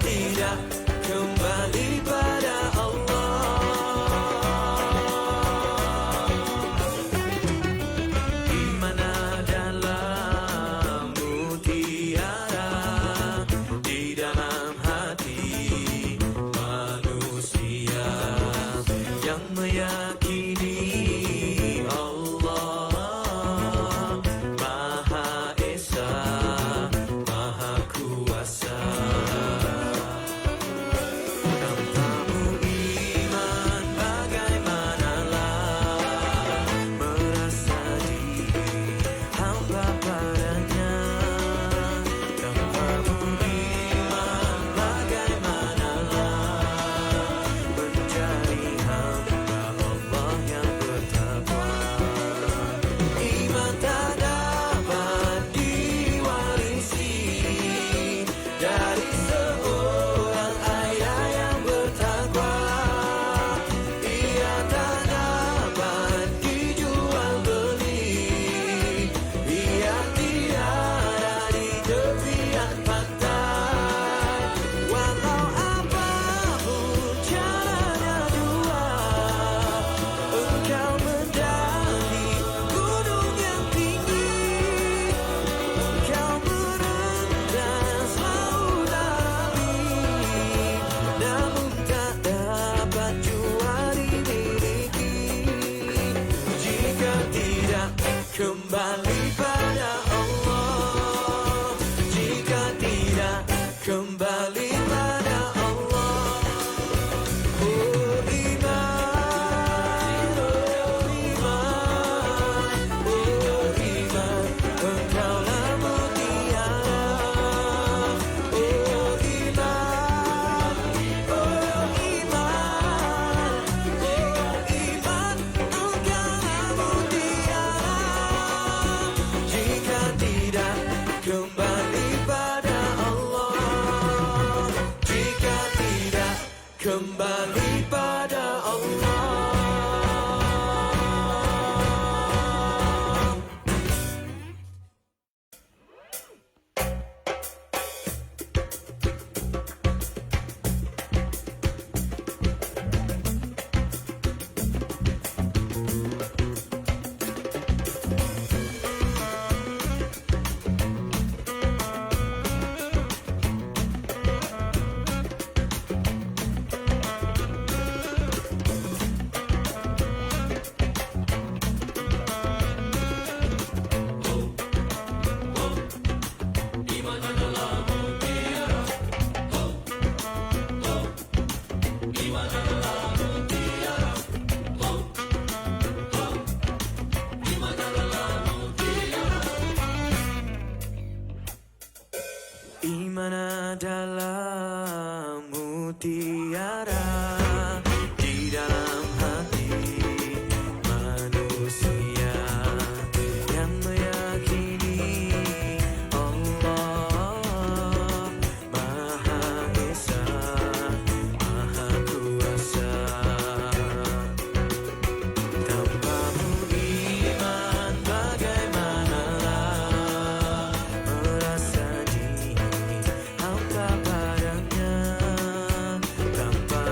tidak kembali pada Allah. Iman adalah mutiara di dalam hati manusia yang meyakini Allah Maha Esa, Maha Kuasa. Tanpamu iman bagaimanalah merasa diri hamba padanya. Tanpamu iman bagaimanalah menjadi hamba Allah yang bertakwa. Iman tak dapat diwarisi dari seorang ayah yang bertakwa. Ia tak dapat dijual beli. Ia tiada di tepian pantai. Walau apapun caranya jua, engkau mendaki gunung yang tinggi. Engkau merendas lautan api, namun tak dapat jua dimiliki jika tidak kembali pada Allah. Jika tidak kembali pada Allah. Oh iman, oh iman, oh iman, engkaulah mutiara. Oh iman, oh iman, oh iman, engkaulah mutiara. Jika tidak kembali pada Allah. Jika tidak kembali pada Allah. Iman adalah mutiara di dalam hati manusia yang meyakini Allah Maha Esa, Maha Kuasa. Tanpamu iman bagaimanalah merasa diri hamba padanya. Tanpa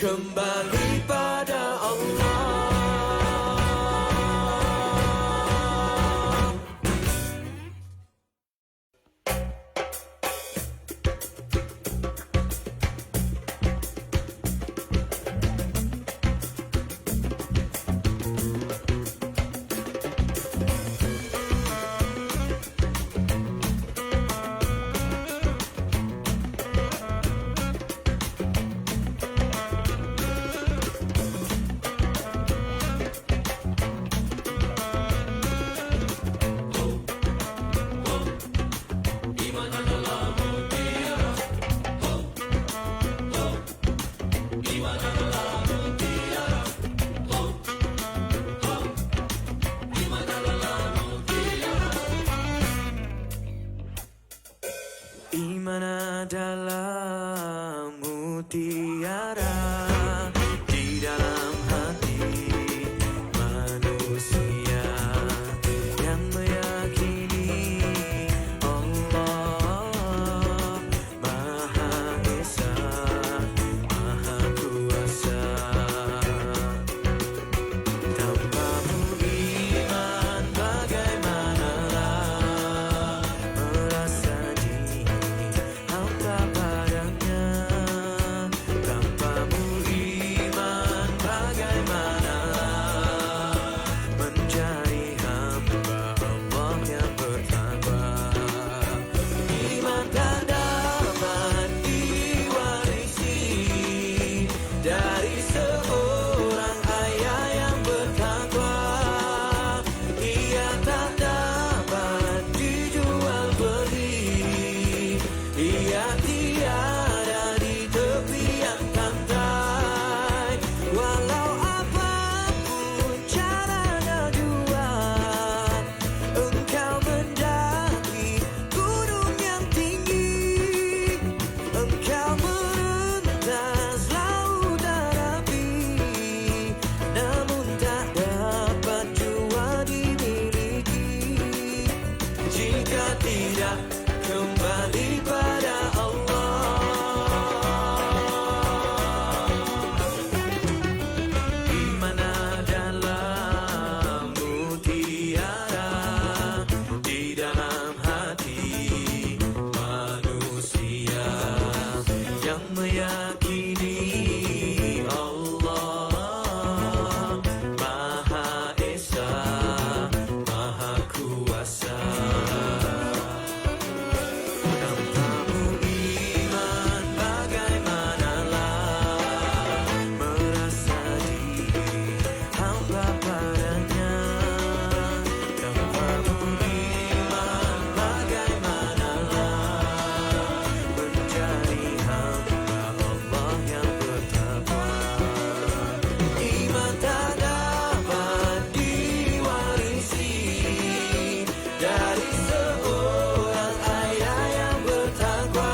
kembali pada Allah. Iman adalah mutiara di dalam hati manusia yang meyakini Allah Maha Esa, Maha Kuasa. Tanpamu iman bagaimanalah merasa diri hamba padanya. Tanpamu iman bagaimanalah menjadi hamba Allah yang bertakwa. Iman tak dapat diwarisi dari seorang ayah yang bertakwa. Ia tak dapat dijual beli. Ia tiada di tepian pantai. Walau apapun caranya jua engkau mendaki gunung yang tinggi. Engkau merentas lautan api, namun tak dapat jua dimiliki jika tidak kembali pada Allah. Iman adalah mutiara di dalam hati manusia yang meyakini Allah Maha Esa, Maha Kuasa. Tanpamu iman bagaimanalah merasa diri hamba padanya. Tanpamu iman bagaimanalah menjadi hamba Allah yang bertakwa. Iman tak dapat diwarisi dari seorang ayah yang bertakwa.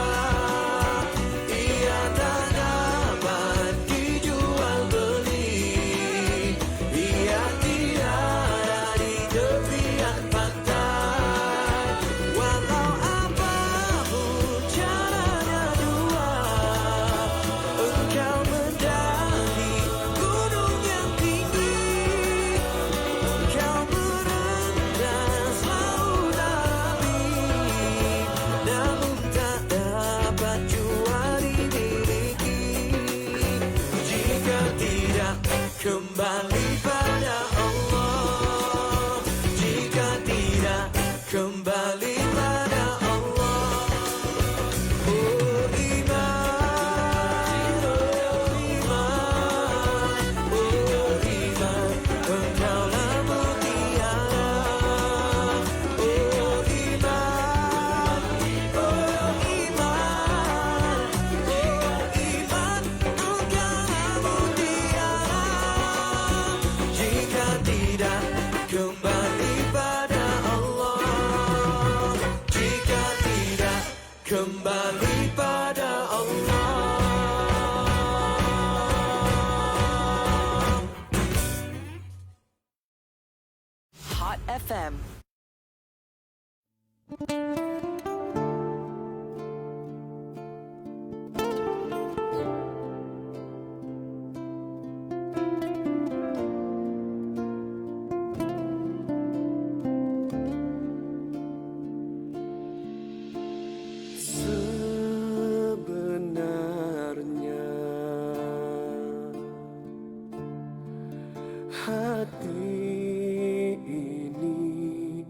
Ia tak dapat dijual beli. Ia tiada di tepian pantai. Walau apapun caranya jua engkau mendaki gunung yang tinggi. Engkau merentas lautan api, namun tak dapat jua dimiliki jika tidak kembali pada Allah. Jika tidak kembali pada Allah. Oh iman, oh iman, oh iman, engkaulah mutiara. Oh iman, oh iman, oh iman, engkaulah mutiara. Jika tidak kembali pada Allah. Jika tidak kembali pada Allah. Hot FM. hati ini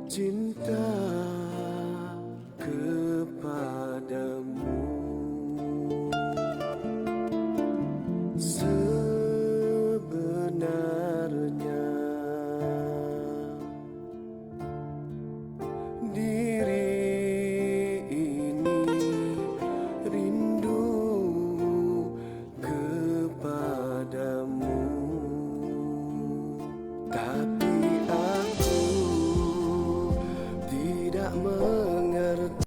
cinta kepadamu. Sebenarnya diri ini rindu kepadamu, tapi aku tidak mengerti.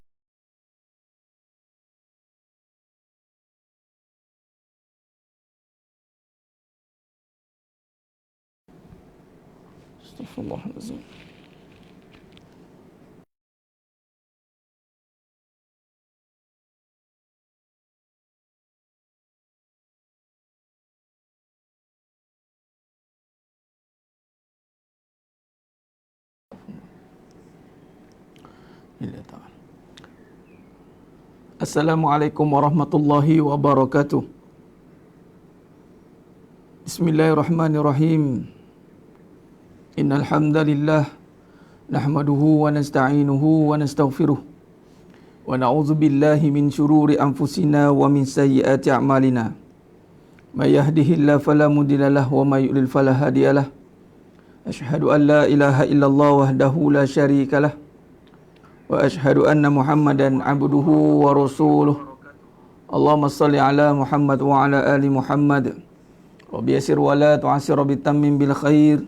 Astaghfirullahaladzim. Assalamualaikum warahmatullahi wabarakatuh. Bismillahirrahmanirrahim. Innal hamdalillah nahmaduhu wa nasta'inuhu wa nastaghfiruh wa na'udzu billahi min shururi anfusina wa min sayyiati a'malina. May yahdihillahu fala mudilla lahu wa may yudlil fala hadiyalah. Asyhadu an la ilaha illallah wahdahu la syarikalah wa asyhadu anna Muhammadan abduhu wa rasuluh. Allahumma salli ala Muhammad wa ala ali Muhammad. Rabbi yassir wa la tu'assir, rabbi tammim bil khair.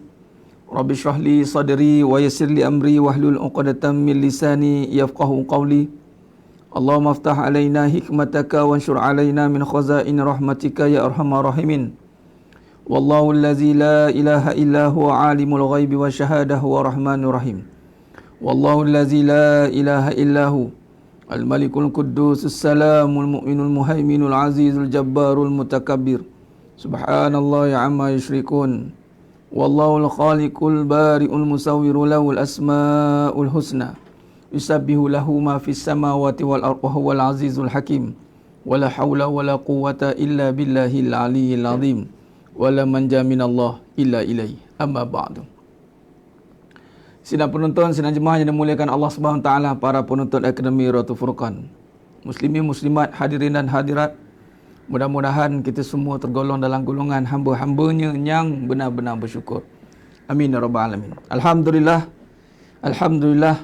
Rabbi shrah li sadri wa yassir li amri wahlul 'uqdatam min lisani yafqahu qawli. Allahumma aftah alaina hikmataka wanshur alaina min khazain rahmatika ya arhamar rahimin. Wallahu allazi la ilaha illa huwa alimul ghaibi wa syahadah wa rahmanur rahim. Wallahu allazi la ilaha illahu al-malikul quddus salamul mu'minul muhaiminul azizul jabbarul mutakabbir. Subhanallah ya amma yushrikun. Wallahu al-khaliqul bari'ul musawwiru lahul asma'ul husna. Yusabbihu lahu ma fis samawati wal ardi wa huwal azizul hakim. Wala hawla wala quwwata illa billahil aliyyil azim. Wala manja minallah illa ilaihi. Amma ba'du. Sidang penonton, sidang jemaah yang dimuliakan Allah Subhanahu Wa Taala, para penuntut Akademi Ratu Furqan, muslimin muslimat, hadirin dan hadirat, mudah-mudahan kita semua tergolong dalam golongan hamba-hambanya yang benar-benar bersyukur. Amin ya rabbal alamin. Alhamdulillah, alhamdulillah,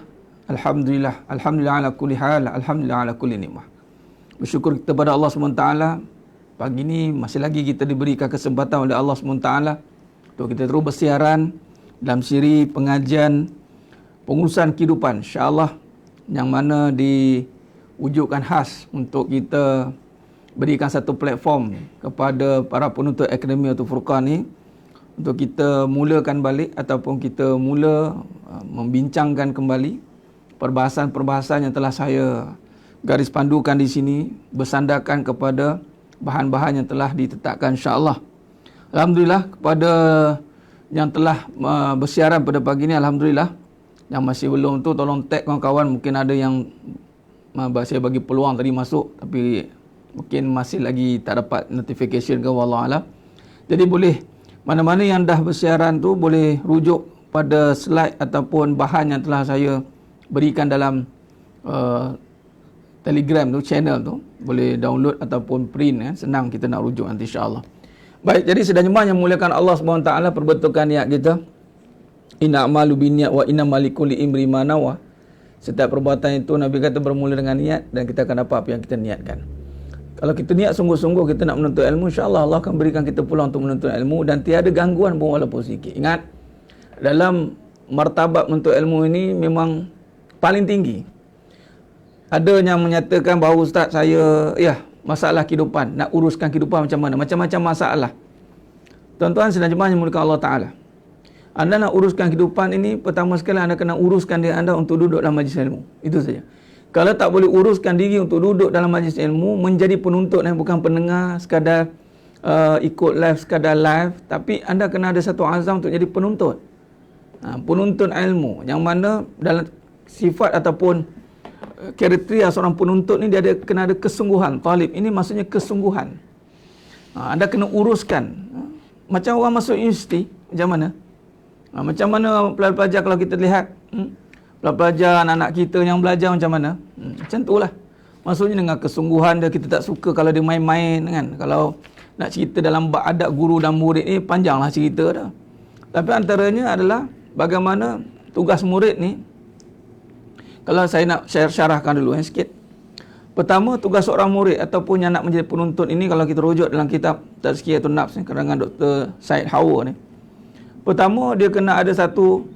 alhamdulillah, alhamdulillah ala kulli hal, alhamdulillah ala kulli nikmah. Bersyukur kita pada Allah Subhanahu Wa Taala. Pagi ini masih lagi kita diberikan kesempatan oleh Allah Subhanahu Wa Taala untuk kita terus bersiaran dalam siri pengajian pengurusan kehidupan, insya-Allah, yang mana diwujudkan khas untuk kita berikan satu platform kepada para penuntut Akademi Ratu Furqan ni untuk kita mulakan balik ataupun kita mula membincangkan kembali perbahasan-perbahasan yang telah saya garis pandukan di sini bersandarkan kepada bahan-bahan yang telah ditetapkan, insya-Allah. Alhamdulillah kepada yang telah bersiaran pada pagi ini, alhamdulillah. Yang masih belum tu tolong tag kawan-kawan, mungkin ada yang saya bagi peluang tadi masuk tapi mungkin masih lagi tak dapat notification ke, wallahu alam. Jadi boleh mana-mana yang dah bersiaran tu boleh rujuk pada slide ataupun bahan yang telah saya berikan dalam Telegram tu, channel tu, boleh download ataupun print, senang kita nak rujuk nanti, insya-Allah. Baik, jadi sedang jemaah yang muliakan Allah Subhanahu Wa Taala, perbetulkan niat kita. Inna a'malu binniyat wa inna malikul imri ma nawa. Setiap perbuatan itu Nabi kata bermula dengan niat dan kita akan dapat apa yang kita niatkan. Kalau kita niat sungguh-sungguh kita nak menuntut ilmu, insya-Allah Allah akan berikan kita peluang untuk menuntut ilmu dan tiada gangguan pun walaupun sikit. Ingat, dalam martabat menuntut ilmu ini memang paling tinggi. Ada yang menyatakan bahawa ustaz saya masalah kehidupan, nak uruskan kehidupan macam mana? Macam-macam masalah. Tuan-tuan sedang jemaah yang dimuliakan Allah Ta'ala, anda nak uruskan kehidupan ini, pertama sekali anda kena uruskan diri anda untuk duduk dalam majlis ilmu. Itu saja. Kalau tak boleh uruskan diri untuk duduk dalam majlis ilmu, menjadi penuntut dan bukan pendengar, sekadar ikut live, sekadar live, tapi anda kena ada satu azam untuk jadi penuntut. Penuntut ilmu, yang mana dalam sifat ataupun kriteria seorang penuntut ni dia kena ada kesungguhan. Talib ini maksudnya kesungguhan. Anda kena uruskan. Macam orang masuk universiti macam mana? Macam mana pelajar kalau kita lihat pelajar anak-anak kita yang belajar macam mana? Macam itulah. Maksudnya dengan kesungguhan dia, kita tak suka kalau dia main-main kan. Kalau nak cerita dalam bab adab guru dan murid ni panjanglah cerita dah. Tapi antaranya adalah bagaimana tugas murid ni. Kalau saya nak syarahkan dulu sikit. Pertama, tugas seorang murid ataupun yang nak menjadi penuntut ini, kalau kita rujuk dalam kitab Tazkiyatun Nafs ni karangan Dr. Said Hawa ni. Pertama, dia kena ada satu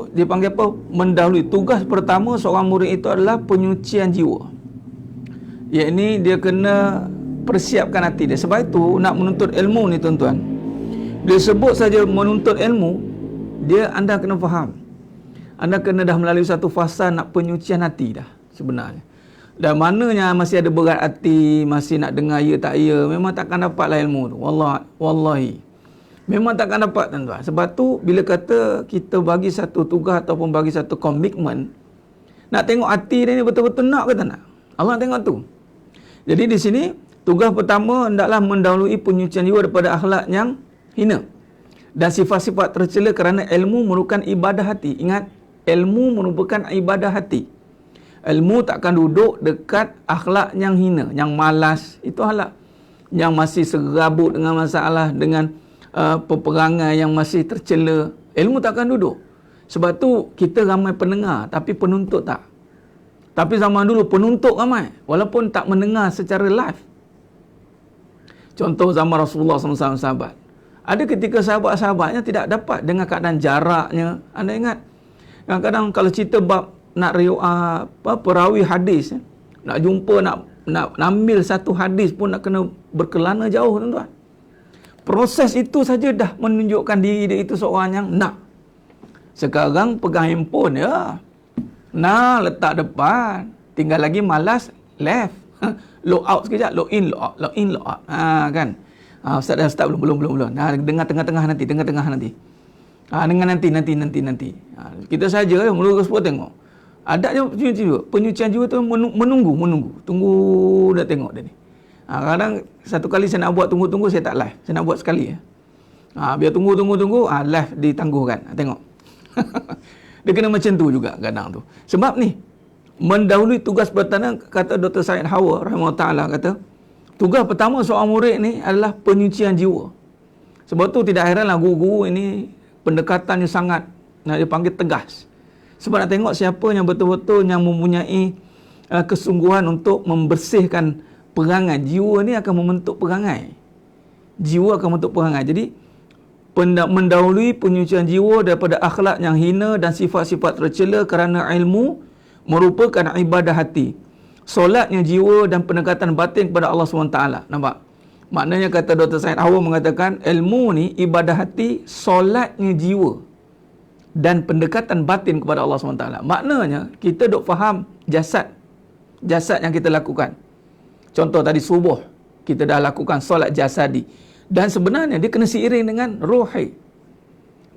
dipanggil apa? Mendahului. Tugas pertama seorang murid itu adalah penyucian jiwa. Iaitu dia kena persiapkan hati dia. Sebab itu nak menuntut ilmu ni tuan-tuan, dia sebut saja menuntut ilmu, anda kena faham. Anda kena dah melalui satu fasa nak penyucian hati dah sebenarnya. Dan mananya masih ada berat hati, masih nak dengar ya tak ya, memang takkan dapatlah ilmu tu. Wallahi. Memang takkan dapat tuan-tuan. Sebab tu bila kata kita bagi satu tugas ataupun bagi satu komitmen, nak tengok hati dia ni betul-betul nak ke tak nak. Allah tengok tu. Jadi di sini tugas pertama hendaklah mendahului penyucian jiwa daripada akhlak yang hina dan sifat-sifat tercela, kerana ilmu merupakan ibadah hati. Ingat, ilmu merupakan ibadah hati. Ilmu takkan duduk dekat akhlak yang hina, yang malas. Itu akhlak yang masih serabut dengan masalah, dengan peperangan yang masih tercela. Ilmu takkan duduk. Sebab tu kita ramai pendengar tapi penuntut tak. Tapi zaman dulu penuntut ramai walaupun tak mendengar secara live. Contoh zaman Rasulullah SAW sahabat. Ada ketika sahabat-sahabatnya tidak dapat dengan keadaan jaraknya. Anda ingat? Kadang-kadang kalau cerita bab nak perawi hadis, nak jumpa, nak ambil satu hadis pun nak kena berkelana jauh tuan-tuan. Proses itu saja dah menunjukkan diri dia itu seorang yang nak. Sekarang pegang handphone ya. Nah, letak depan. Tinggal lagi malas, left. Log out sekejap, log in, log out, log in, log out. Kan. Ustaz dah start belum. Dengar tengah-tengah nanti. Dengar nanti. Kita saja mula semua tengok. Adanya penyucian jiwa tu menunggu. Tunggu dah tengok dia ni. Kadang satu kali saya nak buat tunggu-tunggu, saya tak live. Saya nak buat sekali. Biar tunggu. Live ditangguhkan. Tengok. Dia kena macam tu juga kadang tu. Sebab ni, mendahului tugas pertama, kata Dr. Said Hawa rahimahullah ta'ala, kata, tugas pertama seorang murid ni adalah penyucian jiwa. Sebab tu tidak heranlah guru-guru ini pendekatannya sangat, dia panggil tegas. Sebab nak tengok siapa yang betul-betul yang mempunyai kesungguhan untuk membersihkan perangai. Jiwa ni akan membentuk perangai. Jadi mendahului penyucian jiwa daripada akhlak yang hina dan sifat-sifat tercela, kerana ilmu merupakan ibadah hati. Solatnya jiwa dan pendekatan batin kepada Allah SWT. Nampak? Maknanya kata Dr. Said Hawa mengatakan ilmu ni ibadah hati, solatnya jiwa dan pendekatan batin kepada Allah SWT. Maknanya kita duk faham jasad yang kita lakukan. Contoh tadi subuh, kita dah lakukan solat jasadi. Dan sebenarnya dia kena seiring dengan ruhi.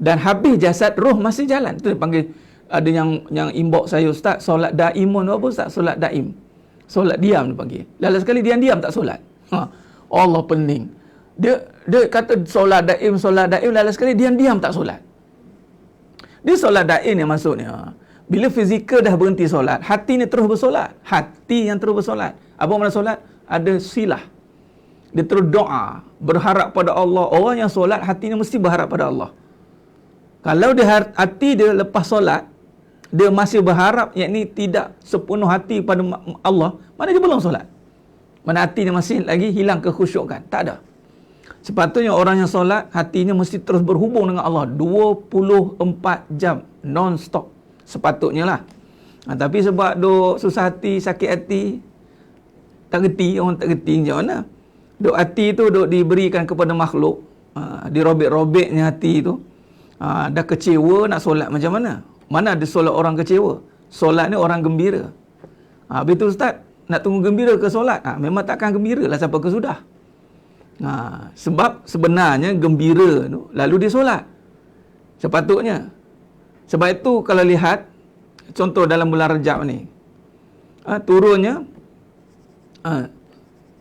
Dan habis jasad, roh masih jalan. Itu dia panggil, ada yang inbox saya, Ustaz, solat daimun apa Ustaz? Solat daim. Solat diam dia panggil. Lalu sekali diam-diam tak solat. Allah pening. Dia kata solat daim, lalu sekali diam-diam tak solat. Dia solat daim ni maksudnya, bila fizikal dah berhenti solat, hati ni terus bersolat. Hati yang terus bersolat. Apa makna solat? Ada silah. Dia terus doa, berharap pada Allah. Orang yang solat, hatinya mesti berharap pada Allah. Kalau hati dia lepas solat, dia masih berharap, yakni tidak sepenuh hati pada Allah, mana dia belum solat? Mana hati dia masih lagi hilang kekhusyukan? Tak ada. Sepatutnya orang yang solat, hatinya mesti terus berhubung dengan Allah 24 jam, non-stop. Sepatutnya lah. Tapi sebab duk susah hati, sakit hati, orang tak gerti macam mana. Duk hati tu duk diberikan kepada makhluk, dirobek-robeknya hati tu, dah kecewa nak solat macam mana? Mana ada solat orang kecewa? Solat ni orang gembira. Habis tu Ustaz, nak tunggu gembira ke solat? Memang takkan gembira lah sampai ke sudah. Sebab sebenarnya gembira tu lalu dia solat. Sepatutnya. Sebab itu kalau lihat contoh dalam bulan Rajab ni, turunnya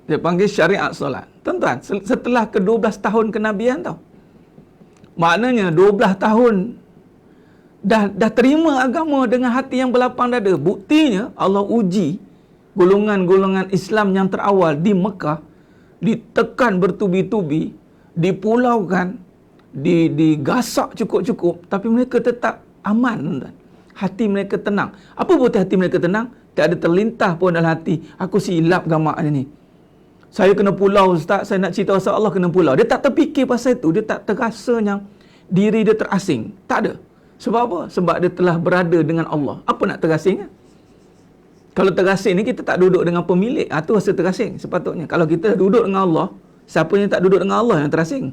Dia panggil syariat solat. Tuan-tuan, setelah ke-12 tahun kenabian tau. Maknanya 12 tahun dah terima agama dengan hati yang berlapang dada. Buktinya Allah uji golongan-golongan Islam yang terawal di Mekah, ditekan bertubi-tubi, dipulaukan, digasak cukup-cukup, tapi mereka tetap aman, tuan. Hati mereka tenang. Apa bukti hati mereka tenang? Tak ada terlintas pun dalam hati, aku silap gamak ni. Saya kena pulau, ustaz, saya nak cerita pasal Allah kena pulau. Dia tak terfikir pasal itu, dia tak terasa yang diri dia terasing. Tak ada. Sebab apa? Sebab dia telah berada dengan Allah. Apa nak terasing? Kalau terasing ni kita tak duduk dengan pemilik, itu rasa terasing sepatutnya. Kalau kita duduk dengan Allah, siapa yang tak duduk dengan Allah yang terasing?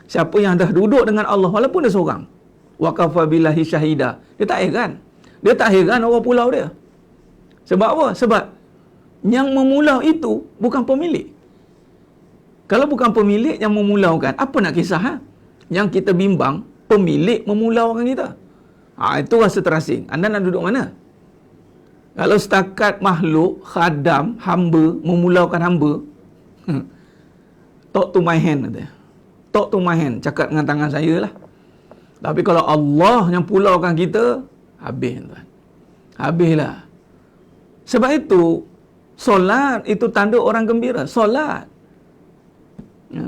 Siapa yang dah duduk dengan Allah walaupun dia seorang, wa kafa billahi syahida, dia tak heran. Dia tak heran orang pulau dia. Sebab apa? Sebab yang memulau itu bukan pemilik. Kalau bukan pemilik yang memulaukan, apa nak kisah? Yang kita bimbang, pemilik memulaukan kita. Itu rasa terasing. Anda nak duduk mana? Kalau setakat makhluk, khadam, hamba, memulaukan hamba, talk to my hand, kata. Talk to my hand, cakap dengan tangan saya lah. Tapi kalau Allah yang pulaukan kita, habis, tuan. Habislah. Sebab itu, solat itu tanda orang gembira. Solat.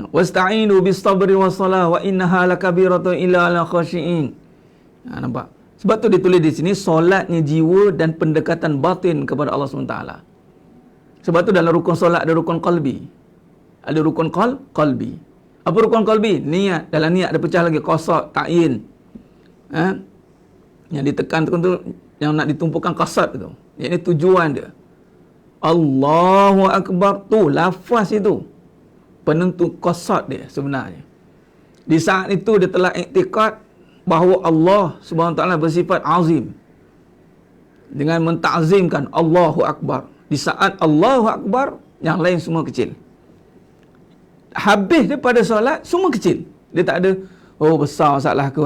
Wasta'inu bis-sabri was-salah wa innaha lakabiratun illa 'alal khashi'in. Nampak? Sebab tu ditulis di sini solatnya jiwa dan pendekatan batin kepada Allah SWT. Sebab tu dalam rukun solat ada rukun qalbi. Ada rukun qalbi. Apa rukun qalbi? Niat. Dalam niat ada pecah lagi qasad, ta'yin. Yang ditekan tu yang nak ditumpukan qasad tu. Yang ini tujuan dia. Allahu Akbar tu lafaz itu penentu qasad dia sebenarnya. Di saat itu dia telah iktikad bahawa Allah Subhanahu Wa Taala bersifat azim dengan mentakzimkan Allahu Akbar. Di saat Allahu Akbar, yang lain semua kecil. Habis daripada solat semua kecil. Dia tak ada besar salah aku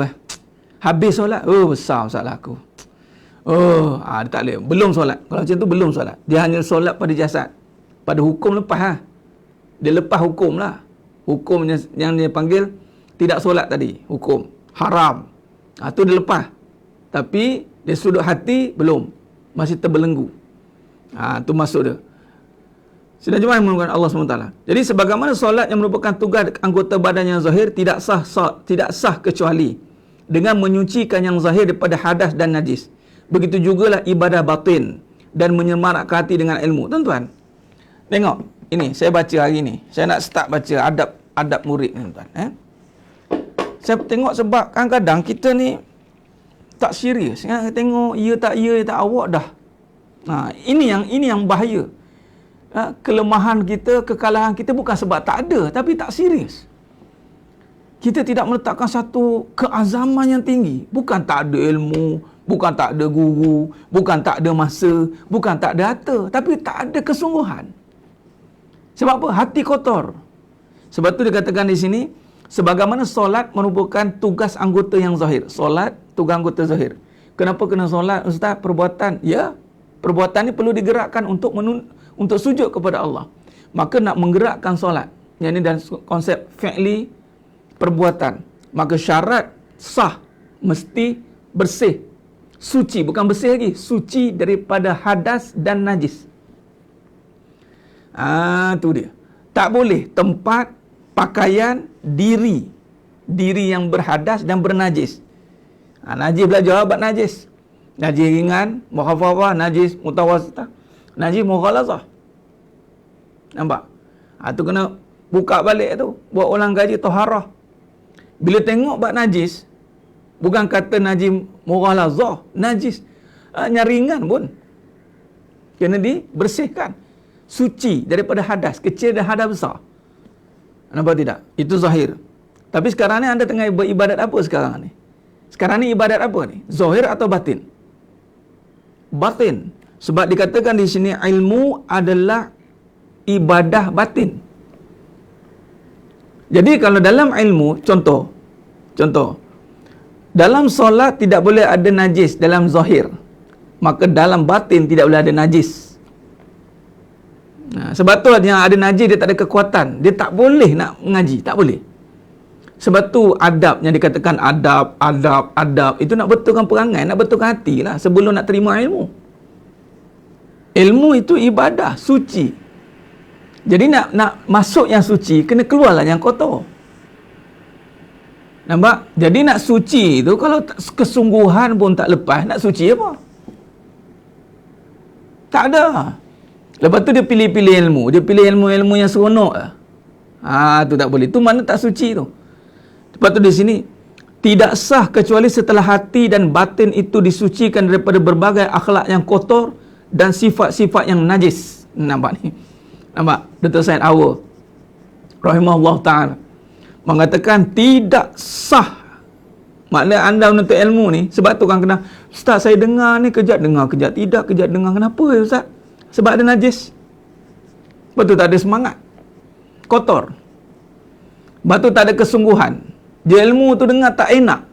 Habis solat, besar salah aku. Dia tak boleh. Belum solat. Kalau macam tu belum solat. Dia hanya solat pada jasad. Pada hukum lepas Dia lepas hukum lah. Hukum yang dia panggil tidak solat tadi. Hukum. Haram. Tu dia lepas. Tapi dia sudut hati belum. Masih terbelenggu. Tu masuk dia. Sidang jemaah yang merupakan Allah SWT. Jadi sebagaimana solat yang merupakan tugas anggota badan yang zahir tidak sah kecuali dengan menyucikan yang zahir daripada hadas dan najis. Begitu jugalah ibadah batin dan menyemarakkan hati dengan ilmu. Tuan-tuan, tengok. Ini saya baca hari ni. Saya nak start baca adab murid ni, tuan. Saya tengok sebab kadang-kadang kita ni tak serius. Tengok ya tak awak dah. Ini yang bahaya. Kelemahan kita, kekalahan kita bukan sebab tak ada, tapi tak serius. Kita tidak meletakkan satu keazaman yang tinggi. Bukan tak ada ilmu, bukan tak ada guru, bukan tak ada masa, bukan tak ada harta, tapi tak ada kesungguhan. Sebab apa? Hati kotor. Sebab tu dikatakan di sini, sebagaimana solat merupakan tugas anggota yang zahir. Solat, tugas anggota zahir. Kenapa kena solat, Ustaz? Perbuatan. Ya, perbuatan ni perlu digerakkan untuk sujud kepada Allah. Maka nak menggerakkan solat, yang ini dalam konsep fi'li, perbuatan. Maka syarat sah mesti bersih. Suci, bukan bersih lagi. Suci daripada hadas dan najis. Tu dia. Tak boleh tempat, pakaian, diri yang berhadas dan bernajis. Najis belajar abad najis. Najis ringan, mukhafafah, najis mutawasitah, najis mughalazah. Nampak? Tu kena buka balik tu, buat ulang kaji taharah. Bila tengok bab najis, bukan kata najis mughalazah, najis yang ringan pun kena dibersihkan. Suci daripada hadas kecil dan hadas besar. Nampak tidak? Itu zahir. Tapi sekarang ni anda tengah beribadat apa sekarang ni? Sekarang ni ibadat apa ni? Zahir atau batin? Batin. Sebab dikatakan di sini ilmu adalah ibadah batin. Jadi kalau dalam ilmu, contoh. Dalam solat tidak boleh ada najis dalam zahir. Maka dalam batin tidak boleh ada najis. Sebab tu yang ada najis dia tak ada kekuatan. Dia tak boleh nak mengaji. Tak boleh. Sebab tu adab yang dikatakan adab. Itu nak betulkan perangai, nak betulkan hati lah sebelum nak terima ilmu. Ilmu itu ibadah, suci. Jadi nak masuk yang suci, kena keluarlah yang kotor. Nampak? Jadi nak suci tu, kalau kesungguhan pun tak lepas, nak suci apa? Tak ada. Lepas tu dia pilih-pilih ilmu. Dia pilih ilmu-ilmu yang seronok lah. Tu tak boleh. Tu mana tak suci tu. Lepas tu di sini, tidak sah kecuali setelah hati dan batin itu disucikan daripada berbagai akhlak yang kotor dan sifat-sifat yang najis. Nampak ni? Nampak? Dr. Said Awar rahimahullah ta'ala mengatakan tidak sah. Maknanya anda menuntut ilmu ni, sebab tu kan kena, Ustaz saya dengar ni, kejap dengar, kejap tidak, kejap dengar. Kenapa ya Ustaz? Sebab ada najis. Lepas tu tak ada semangat. Kotor. Lepas tu tak ada kesungguhan. Dia ilmu tu dengar tak enak.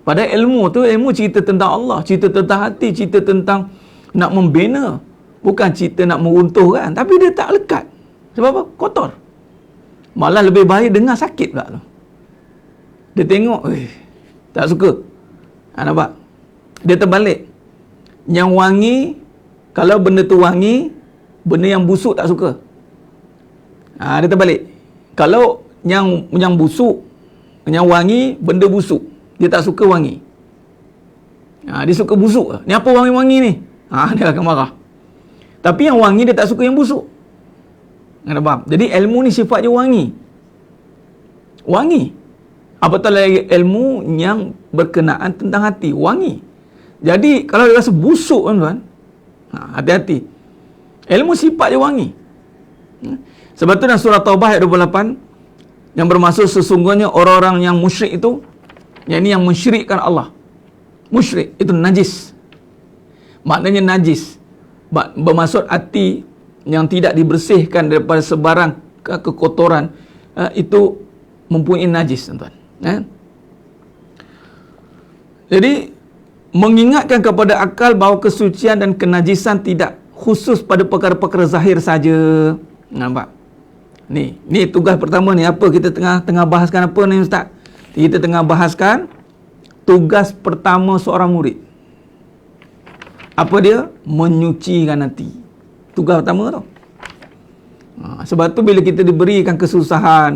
Padahal ilmu tu, ilmu cerita tentang Allah, cerita tentang hati, cerita tentang nak membina. Bukan cerita nak meruntuhkan. Tapi dia tak lekat. Sebab apa? Kotor. Malah lebih bahaya dengar sakit pula tu. Dia tengok, tak suka. Nampak? Dia terbalik. Yang wangi, kalau benda tu wangi, benda yang busuk tak suka. Dia terbalik. Kalau yang busuk, yang wangi, benda busuk, dia tak suka wangi. Dia suka busuk. Ni apa wangi-wangi ni? Dia akan marah. Tapi yang wangi dia tak suka yang busuk. Anda faham? Jadi ilmu ni sifat dia wangi. Wangi. Apatah lagi ilmu yang berkenaan tentang hati. Wangi. Jadi kalau dia rasa busuk tuan-tuan, hati-hati. Ilmu sifat dia wangi. Sebab tu dalam surah Taubah ayat 28, yang bermaksud sesungguhnya orang-orang yang musyrik itu, yang ini yang mensyirikkan Allah. Musyrik itu najis. Maknanya najis. Bermaksud hati yang tidak dibersihkan daripada sebarang kekotoran, itu mempunyai najis, tuan-tuan. Jadi mengingatkan kepada akal bahawa kesucian dan kenajisan tidak khusus pada perkara-perkara zahir saja. Nampak? Ni tugas pertama ni. Apa kita tengah bahaskan apa ni Ustaz? Kita tengah bahaskan tugas pertama seorang murid. Apa dia? Menyucikan hati. Tugas pertama tu. Sebab tu bila kita diberikan kesusahan,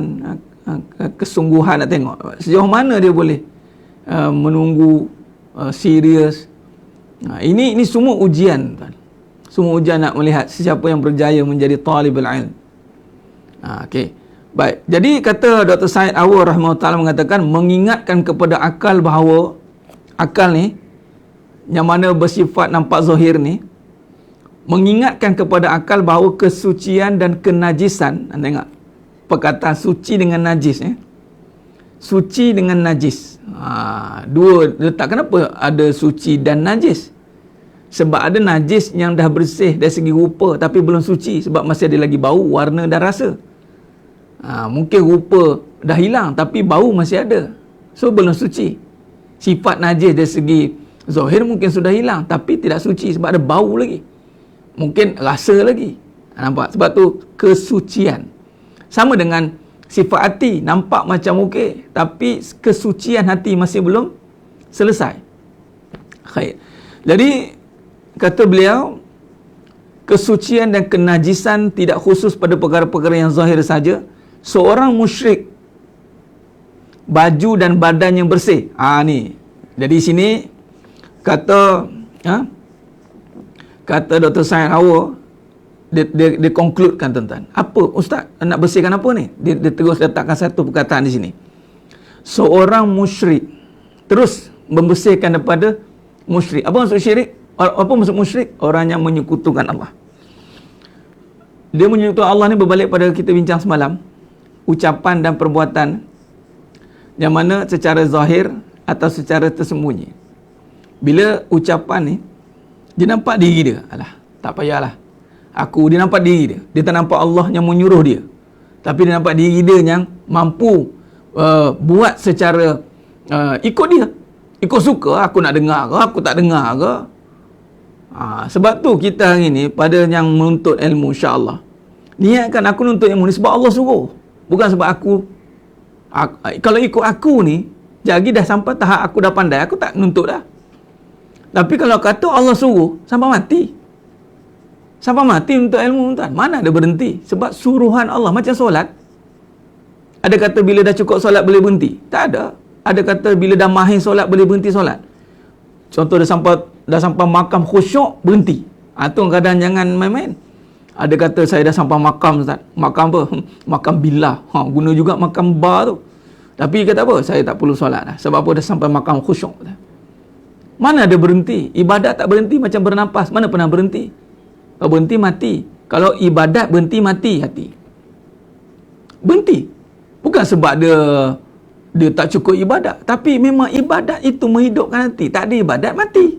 kesungguhan nak tengok sejauh mana dia boleh menunggu serius. Ini semua ujian, tuan. Semua ujian nak melihat siapa yang berjaya menjadi talibul ilm. Okey. Baik. Jadi kata Dr. Said Awar rahimahullah ta'ala mengatakan, mengingatkan kepada akal bahawa akal ni yang mana bersifat nampak zahir ni, mengingatkan kepada akal bahawa kesucian dan kenajisan, anda tengok perkataan suci dengan najis, suci dengan najis, dua letak. Kenapa ada suci dan najis? Sebab ada najis yang dah bersih dari segi rupa tapi belum suci, sebab masih ada lagi bau, warna dan rasa. Mungkin rupa dah hilang tapi bau masih ada, so belum suci. Sifat najis dari segi zahir mungkin sudah hilang tapi tidak suci sebab ada bau lagi, mungkin rasa lagi. Nampak? Sebab tu kesucian. Sama dengan sifat hati, nampak macam okey tapi kesucian hati masih belum selesai. Khair. Jadi kata beliau, kesucian dan kenajisan tidak khusus pada perkara-perkara yang zahir saja. Seorang musyrik, baju dan badan yang bersih. Ni. Jadi sini kata Dr. Said Awar, dia concludekan, tuan-tuan. Apa Ustaz nak bersihkan apa ni? Dia terus letakkan satu perkataan di sini. Seorang musyrik terus membersihkan daripada musyrik. Apa maksud syirik? Apa maksud musyrik? Orang yang menyekutukan Allah. Dia menyekutukan Allah ni berbalik pada kita bincang semalam, ucapan dan perbuatan yang mana secara zahir atau secara tersembunyi. Bila ucapan ni, dia nampak diri dia, alah, tak payahlah dia nampak diri dia. Dia tak nampak Allah yang menyuruh dia, tapi dia nampak diri dia yang mampu buat secara ikut dia, ikut suka. Aku nak dengar ke, aku tak dengar ke, Sebab tu kita hari ni pada yang menuntut ilmu, insya-Allah, niatkan aku menuntut ilmu ni sebab Allah suruh, bukan sebab aku kalau ikut aku ni jadi dah sampai tahap aku dah pandai, aku tak nuntut dah. Tapi kalau kata Allah suruh sampai mati, sampai mati untuk ilmu, tuan, mana ada berhenti? Sebab suruhan Allah. Macam solat, ada kata bila dah cukup solat boleh berhenti? Tak ada. Ada kata bila dah mahir solat boleh berhenti solat. Contoh dah sampai makam khusyuk berhenti. Tu kadang jangan main-main. Ada kata saya dah sampai makam, Ustaz. Makam apa? Makam billah. Guna juga makam bar tu. Tapi kata apa? Saya tak perlu solat dah. Sebab apa? Dah sampai makam khusyuk. Mana ada berhenti? Ibadat tak berhenti macam bernafas. Mana pernah berhenti? Kalau berhenti, mati. Kalau ibadat berhenti, mati hati. Berhenti. Bukan sebab dia tak cukup ibadat. Tapi memang ibadat itu menghidupkan hati. Tak ada ibadat, mati.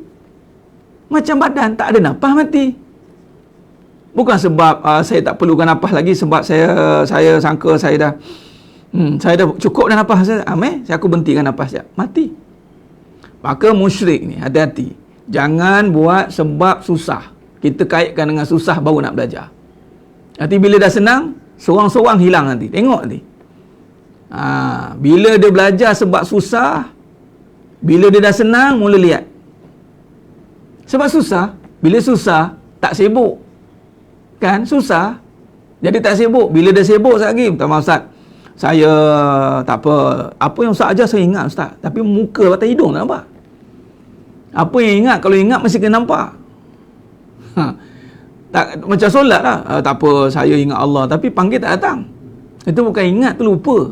Macam badan, tak ada nafas, mati. Bukan sebab saya tak perlukan nafas lagi, sebab saya sangka saya dah cukup dah nafas saya. Aku berhentikan nafas, mati. Maka musyrik ni, hati-hati. Jangan buat sebab susah. Kita kaitkan dengan susah baru nak belajar. Nanti bila dah senang, seorang-seorang hilang nanti. Tengok nanti. Bila dia belajar sebab susah, bila dia dah senang, mula lihat. Sebab susah, bila susah, tak sibuk. Kan, susah. Jadi tak sibuk. Bila dia sibuk, Ustaz lagi, minta maaf Ustaz, saya tak apa. Apa yang Ustaz ajar saya ingat Ustaz. Tapi muka batang hidung tak nampak. Apa yang ingat, kalau ingat mesti kena nampak. Tak, macam solat lah. Tak apa, saya ingat Allah. Tapi panggil tak datang. Itu bukan ingat, tu lupa.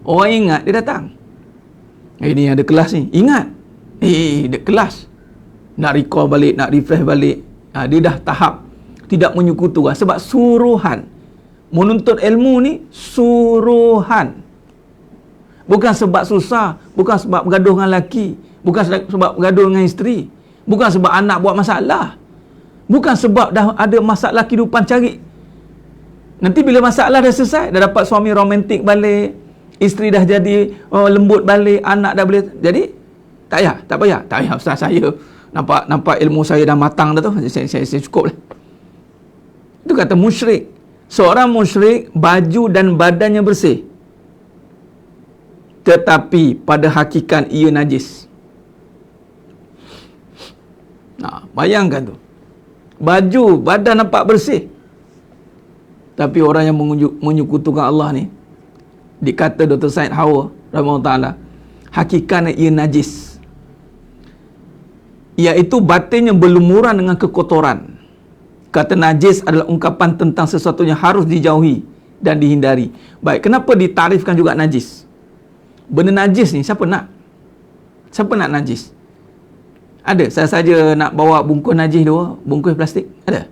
Orang ingat, dia datang. Ini ada kelas ni. Ingat. Dia kelas. Nak recall balik, nak refresh balik. Dia dah tahap tidak menyekutukan. Sebab suruhan. Menuntut ilmu ni suruhan. Bukan sebab susah. Bukan sebab bergaduh dengan lelaki. Bukan sebab bergaduh dengan isteri. Bukan sebab anak buat masalah. Bukan sebab dah ada masalah kehidupan cari. Nanti bila masalah dah selesai, dah dapat suami romantik balik, isteri dah jadi lembut balik, anak dah boleh. Jadi tak payah Ustaz, saya nampak ilmu saya dah matang dah tu. Saya cukup lah. Itu kata musyrik. Seorang musyrik baju dan badannya bersih, tetapi pada hakikat ia najis. Bayangkan tu. Baju, badan nampak bersih, tapi orang yang menyekutukan Allah ni, dikata Dr. Syed Hawa rahimahullah ta'ala, hakikatnya ia najis, iaitu batinnya berlumuran dengan kekotoran. Kata najis adalah ungkapan tentang sesuatu yang harus dijauhi dan dihindari. Baik, kenapa ditarifkan juga najis? Benda najis ni siapa nak? Siapa nak najis? Ada? Saya saja nak bawa bungkus najis dua, bungkus plastik? Ada?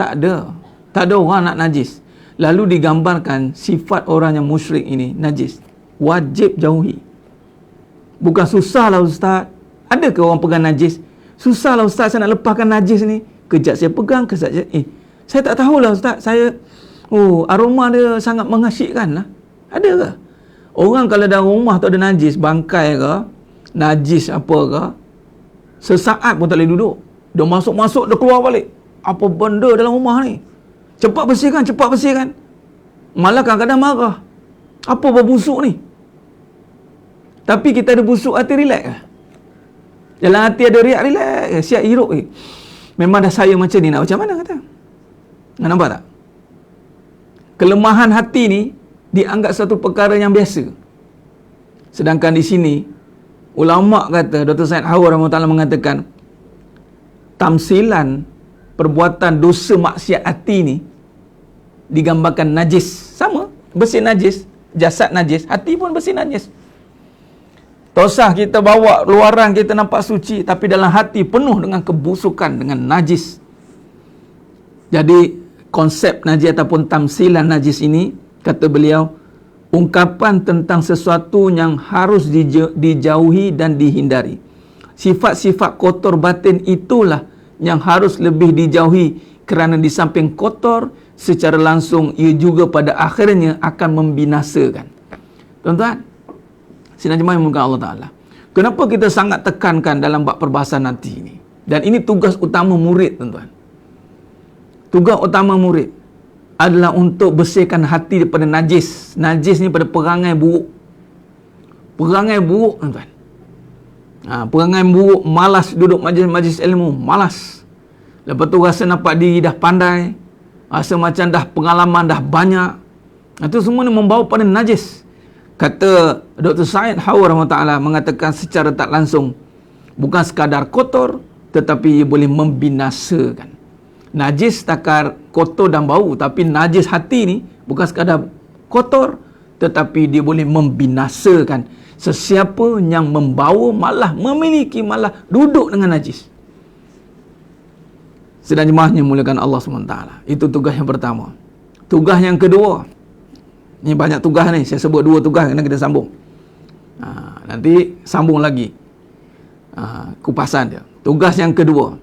Tak ada. Tak ada orang nak najis. Lalu digambarkan sifat orang yang musyrik ini najis. Wajib jauhi. Bukan susahlah Ustaz. Ada ke orang pegang najis? Susahlah Ustaz, saya nak lepaskan najis ni. Kejap saya pegang, kejap saya... saya tak tahulah Ustaz. Saya... aroma dia sangat mengasyikkan lah. Ada ke? Orang kalau dalam rumah tu ada najis, bangkai ke, najis apa ke, sesaat pun tak boleh duduk. Dia masuk-masuk, dia keluar balik. Apa benda dalam rumah ni? Cepat bersihkan. Malah kadang-kadang marah. Apa berbusuk ni? Tapi kita ada busuk hati, relax lah. Dalam hati ada riak, relax. Siap hirup. Memang dah saya macam ni, nak macam mana kata? Nampak tak? Kelemahan hati ni dianggap satu perkara yang biasa. Sedangkan di sini ulama kata, Dr. Syed Hawa rahimahullah mengatakan, tamsilan perbuatan dosa maksiat hati ni digambarkan najis. Sama, bersih najis, jasad najis, hati pun bersih najis. Tak usah kita bawa luaran kita nampak suci, tapi dalam hati penuh dengan kebusukan, dengan najis. Jadi konsep najis ataupun tamsilan najis ini, kata beliau, ungkapan tentang sesuatu yang harus dijauhi dan dihindari. Sifat-sifat kotor batin itulah yang harus lebih dijauhi, kerana di samping kotor, secara langsung ia juga pada akhirnya akan membinasakan. Tuan-tuan, sidang jemaah yang dimuliakan Allah Ta'ala, kenapa kita sangat tekankan dalam bab perbahasan nanti ini? Dan ini tugas utama murid, tuan-tuan. Tugas utama murid adalah untuk bersihkan hati daripada najis. Najis ni pada perangai buruk. Perangai buruk, tuan-tuan. Perangai buruk, malas duduk majlis-majlis ilmu, malas. Lepas tu rasa nampak diri dah pandai, rasa macam dah pengalaman dah banyak. Itu semua ni membawa pada najis. Kata Dr. Said Hawar rahimahullah mengatakan secara tak langsung, bukan sekadar kotor, tetapi ia boleh membinasakan. Najis takar kotor dan bau, tapi najis hati ni bukan sekadar kotor, tetapi dia boleh membinasakan. Sesiapa yang membawa malah memiliki, malah duduk dengan najis. Sedang jemaahnya mulakan Allah SWT. Itu tugas yang pertama. Tugas yang kedua, ni banyak tugas ni, saya sebut 2 tugas, kena kita sambung. Nanti sambung lagi kupasan dia. Tugas yang kedua,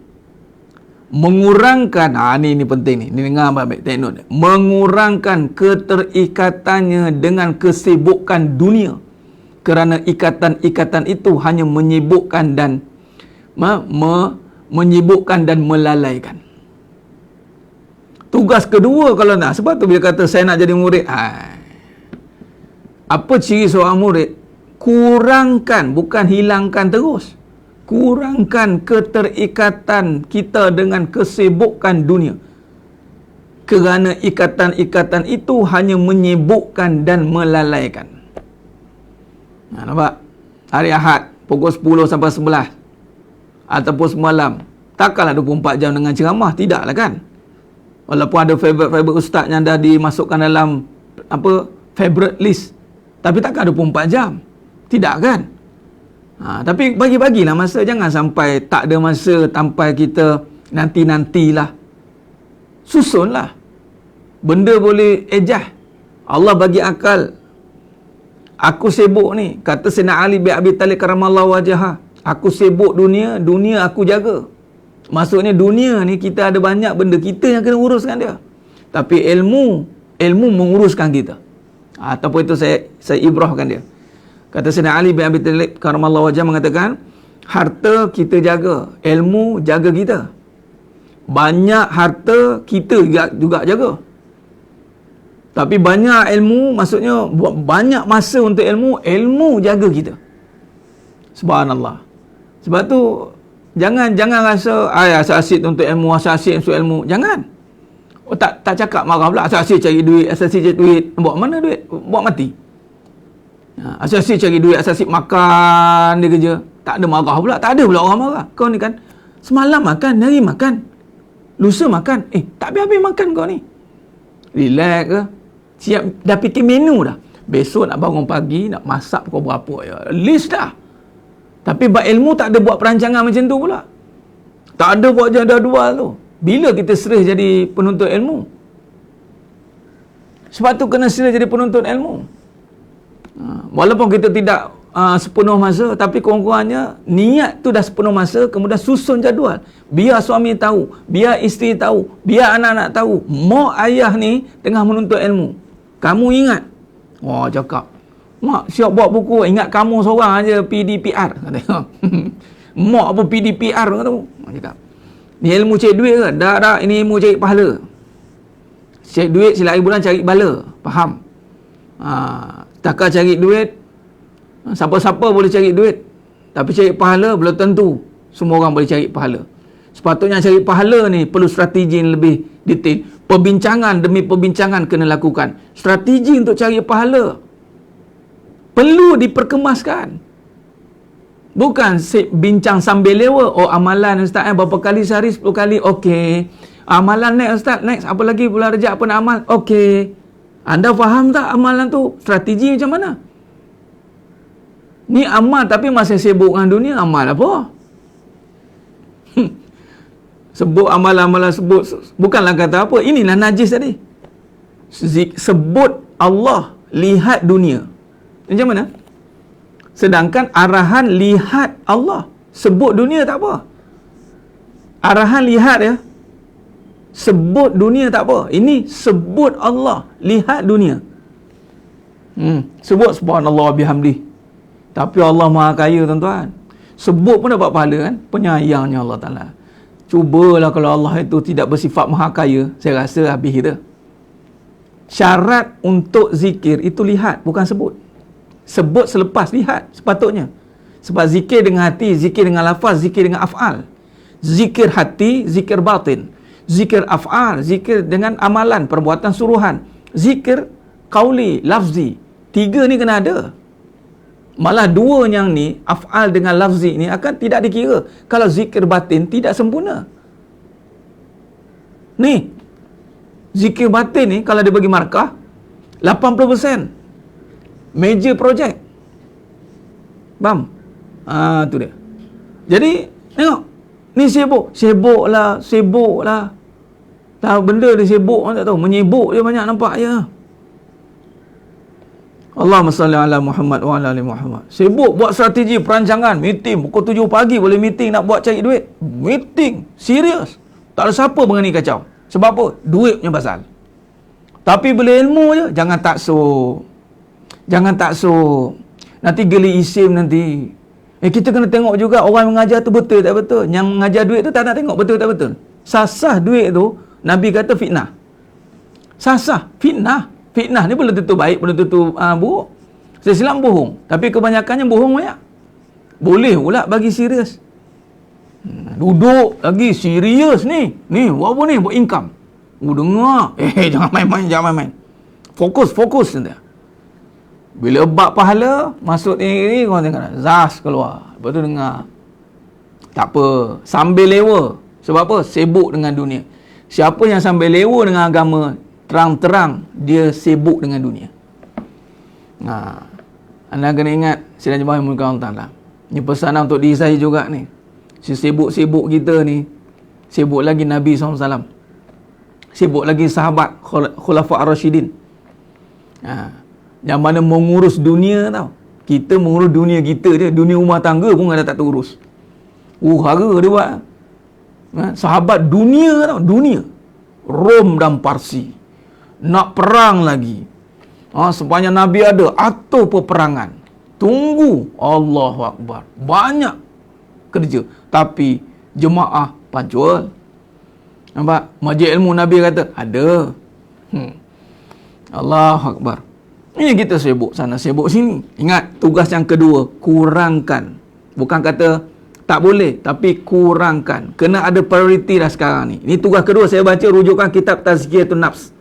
mengurangkan, ni penting ni, ni dengar baik-baik, take note. Mengurangkan keterikatannya dengan kesibukan dunia. Kerana ikatan-ikatan itu hanya menyibukkan dan menyibukkan dan melalaikan. Tugas kedua kalau nak, sebab tu bila kata saya nak jadi murid, apa ciri seorang murid? Kurangkan, bukan hilangkan terus. Kurangkan keterikatan kita dengan kesibukan dunia. Kerana ikatan-ikatan itu hanya menyibukkan dan melalaikan. Nampak? Hari Ahad pukul 10 sampai 11 ataupun semalam, takkanlah 24 jam dengan ceramah, tidaklah kan? Walaupun ada favorite ustaz yang dah dimasukkan dalam favorite list, tapi takkan 24 jam, tidak kan? Tapi bagi-bagilah masa, jangan sampai tak ada masa, sampai kita nanti-nantilah. Susunlah. Benda boleh ejah. Allah bagi akal. Aku sibuk ni, kata Sayyidina Ali bin Abi Talib karamallahu wajhah, aku sibuk dunia, dunia aku jaga. Maksudnya dunia ni kita ada banyak benda, kita yang kena uruskan dia. Tapi ilmu menguruskan kita. Ataupun itu saya ibrahkan dia. Kata Sayyidina Ali bin Abi Talib karamallahu wajhah mengatakan, harta kita jaga, ilmu jaga kita. Banyak harta kita juga jaga. Tapi banyak ilmu, maksudnya banyak masa untuk ilmu jaga kita. Subhanallah. Sebab tu jangan rasa asal-asyik untuk ilmu, asal-asyik untuk ilmu. Jangan. Tak cakap marah pula, asal-asyik cari duit, asal-asyik cari duit. Buat mana duit? Buat mati. Asal-asyik cari duit, asal-asyik makan dia kerja. Tak ada marah pula, tak ada pula orang marah. Kau ni kan semalam makan, hari makan, lusa makan, tak habis-habis makan kau ni. Relax ke? Siap, dah fikir menu dah. Besok nak bangun pagi, nak masak pukul berapa ya. List dah. Tapi bab ilmu tak ada buat perancangan macam tu pula. Tak ada buat jadual tu. Bila kita serius jadi penuntut ilmu? Sebab tu kena serius jadi penuntut ilmu. Walaupun kita tidak sepenuh masa, tapi kurang-kurangnya niat tu dah sepenuh masa, kemudian susun jadual. Biar suami tahu, biar isteri tahu, biar anak-anak tahu. Mak ayah ni tengah menuntut ilmu. Kamu ingat? Wah, cakap, mak siap buat buku, ingat kamu seorang aja PDPR. Mak apa PDPR kata tu? Cakap, ni ilmu cari duit ke? Dah, ini ilmu cari pahala. Cari duit sila hari bulan cari bala. Faham? Takkan cari duit, siapa-siapa boleh cari duit. Tapi cari pahala belum tentu semua orang boleh cari pahala. Sepatutnya cari pahala ni perlu strategi yang lebih detail. Perbincangan demi perbincangan kena lakukan. Strategi untuk cari pahala perlu diperkemaskan. Bukan bincang sambil lewa. Oh, amalan ustaz berapa kali sehari? 10 kali. Okey. Amalan next ustaz, next apa lagi bulan Rejab apa nak amal? Okey. Anda faham tak amalan tu? Strategi macam mana? Ni amal tapi masih sibuk dengan dunia, amal apa? Sebut amalan-amalan sebut, bukanlah kata apa. Inilah najis tadi. Sebut Allah, lihat dunia. Macam mana? Sedangkan arahan lihat Allah. Sebut dunia tak apa. Arahan lihat ya. Sebut dunia tak apa. Ini sebut Allah, lihat dunia. Sebut subhanallah bihamdi. Tapi Allah Maha Kaya, tuan-tuan. Sebut pun dapat pahala kan. Penyayangnya Allah Ta'ala. Cubalah kalau Allah itu tidak bersifat maha kaya, saya rasa habis kita. Syarat untuk zikir itu lihat, bukan sebut. Sebut selepas lihat sepatutnya. Sebab zikir dengan hati, zikir dengan lafaz, zikir dengan af'al. Zikir hati, zikir batin. Zikir af'al, zikir dengan amalan, perbuatan suruhan. Zikir qauli, lafzi. 3 ni kena ada. Malah 2 yang ni, af'al dengan lafzi ni akan tidak dikira kalau zikir batin tidak sempurna. Ni, zikir batin ni kalau dia bagi markah 80% major project. Faham? Tu dia. Jadi tengok, ni sibuk lah. Tahu benda dia sibuk, orang tak tahu, menyibuk dia banyak nampak je. Allahumma salli ala Muhammad wa ala ali Muhammad. Sibuk buat strategi, perancangan, meeting. Pukul 7 pagi boleh meeting nak buat cari duit. Meeting. Serius. Tak ada siapa berani kacau. Sebab apa? Duit punya pasal. Tapi bila ilmu je, jangan taksub. Nanti geli isim nanti. Kita kena tengok juga orang mengajar tu betul tak betul. Yang mengajar duit tu tak nak tengok betul tak betul. Sasah duit tu, Nabi kata fitnah. Sasah. Fitnah ni belum tentu baik, belum tentu buruk. Saya silap bohong. Tapi kebanyakannya bohong banyak. Boleh pula bagi serius. Duduk lagi serius ni. Ni buat apa ni? Buat income. Dengar. Jangan main-main. Fokus nanti. Bila bab pahala, masuk ni korang tengok. Zas keluar. Lepas tu dengar. Tak apa. Sambil lewa. Sebab apa? Sibuk dengan dunia. Siapa yang sambil lewa dengan agama, terang-terang dia sibuk dengan dunia. Anda kena ingat, sidang jemaah yang mulia Allah Ta'ala. Ini pesanan untuk diri saya juga ni. Si sibuk-sibuk kita ni, sibuk lagi Nabi SAW. Sibuk lagi sahabat Khulafa' Ar-Rasyidin. Yang mana mengurus dunia tau. Kita mengurus dunia kita je. Dunia rumah tangga pun ada tak terurus. Hara dia buat. Sahabat dunia tau. Dunia. Rom dan Parsi. Nak perang lagi. Sepanjang Nabi ada, atur peperangan. Tunggu. Allahu Akbar. Banyak kerja. Tapi jemaah pancual. Nampak? Majlis ilmu Nabi kata, ada. Allahu Akbar. Ini kita sibuk sana, sibuk sini. Ingat, tugas yang kedua, kurangkan. Bukan kata tak boleh, tapi kurangkan. Kena ada prioriti dah sekarang ni. Ini tugas kedua, saya baca rujukan kitab Tazkiyatun Nafs.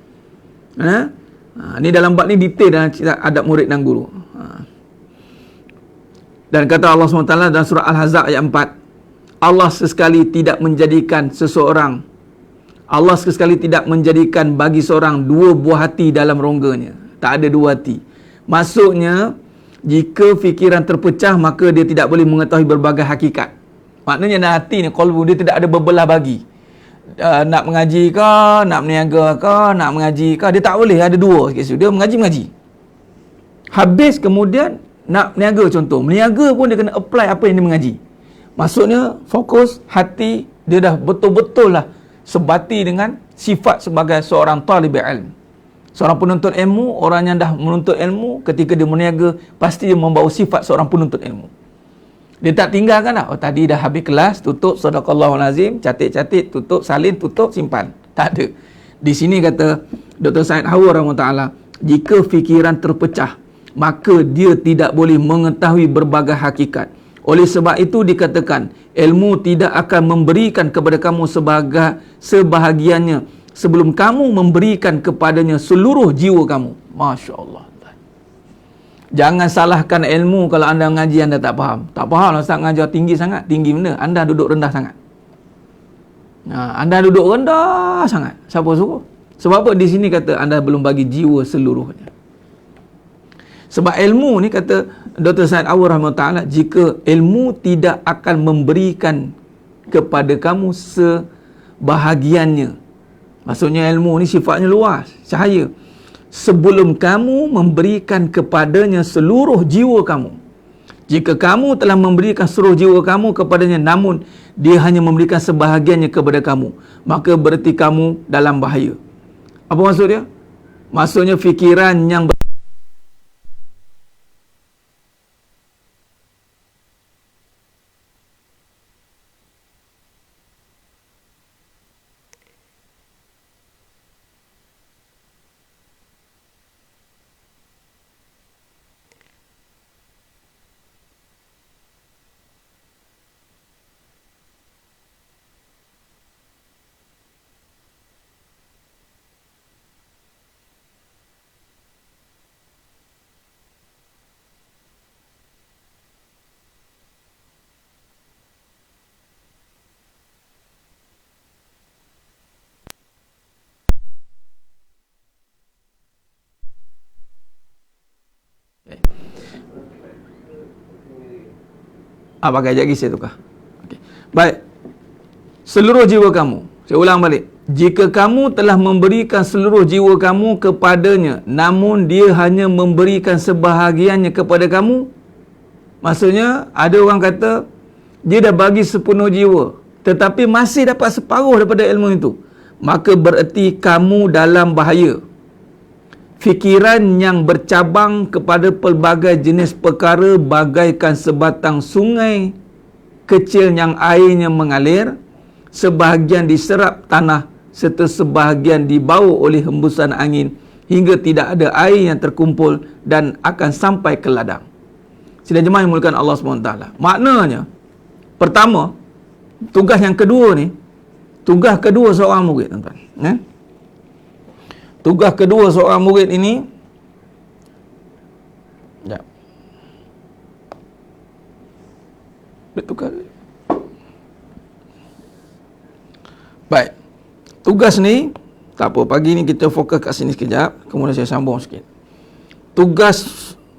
Ni dalam bab ni detail dalam adab murid dan guru. Dan kata Allah SWT dalam surah Al-Ahzab ayat 4, Allah sesekali tidak menjadikan bagi seorang 2 buah hati dalam rongganya. Tak ada 2 hati. Maksudnya, jika fikiran terpecah, maka dia tidak boleh mengetahui berbagai hakikat. Maknanya dalam hati ni, qalbu dia tidak ada berbelah bagi. Nak mengaji ke, nak meniaga ke, nak mengaji ke, dia tak boleh ada 2. Dia mengaji. Habis kemudian nak meniaga contoh. Meniaga pun dia kena apply apa yang dia mengaji. Maksudnya fokus hati dia dah betul-betul lah sebati dengan sifat sebagai seorang talibul ilm. Seorang penuntut ilmu, orang yang dah menuntut ilmu, ketika dia meniaga, pasti dia membawa sifat seorang penuntut ilmu. Dia tak tinggalkan lah. Tadi dah habis kelas, tutup, sadaqallahul azim, catit-catit, tutup, salin, tutup, simpan. Tak ada. Di sini kata Dr. Said Hawar rahimahullah, jika fikiran terpecah, maka dia tidak boleh mengetahui berbagai hakikat. Oleh sebab itu dikatakan, ilmu tidak akan memberikan kepada kamu sebahagiannya sebelum kamu memberikan kepadanya seluruh jiwa kamu. Masya Allah. Jangan salahkan ilmu kalau anda mengaji anda tak faham. Tak faham lah, Ustaz mengajar tinggi sangat. Tinggi benda. Anda duduk rendah sangat. Anda duduk rendah sangat. Siapa suruh? Sebab apa? Di sini kata anda belum bagi jiwa seluruhnya. Sebab ilmu ni kata Dr. Said Awar rahimahullah, jika ilmu tidak akan memberikan kepada kamu sebahagiannya. Maksudnya ilmu ni sifatnya luas, cahaya. Sebelum kamu memberikan kepadanya seluruh jiwa kamu. Jika kamu telah memberikan seluruh jiwa kamu kepadanya, namun dia hanya memberikan sebahagiannya kepada kamu, maka berarti kamu dalam bahaya. Apa maksud dia? Maksudnya fikiran yang Pakai sekejap lagi saya tukar. Okay. Baik. Seluruh jiwa kamu. Saya ulang balik. Jika kamu telah memberikan seluruh jiwa kamu kepadanya, namun dia hanya memberikan sebahagiannya kepada kamu, maksudnya ada orang kata dia dah bagi sepenuh jiwa tetapi masih dapat separuh daripada ilmu itu, maka bererti kamu dalam bahaya. Fikiran yang bercabang kepada pelbagai jenis perkara bagaikan sebatang sungai kecil yang airnya mengalir, sebahagian diserap tanah serta sebahagian dibawa oleh hembusan angin hingga tidak ada air yang terkumpul dan akan sampai ke ladang. Sidang jemaah yang dimuliakan Allah SWT. Maknanya, pertama, tugas yang kedua ni, tugas kedua seorang murid, tuan-tuan. Tugas kedua seorang murid ini, sekejap. Tukar. Baik. Tugas ni, tak apa, pagi ni kita fokus kat sini sekejap, kemudian saya sambung sikit. Tugas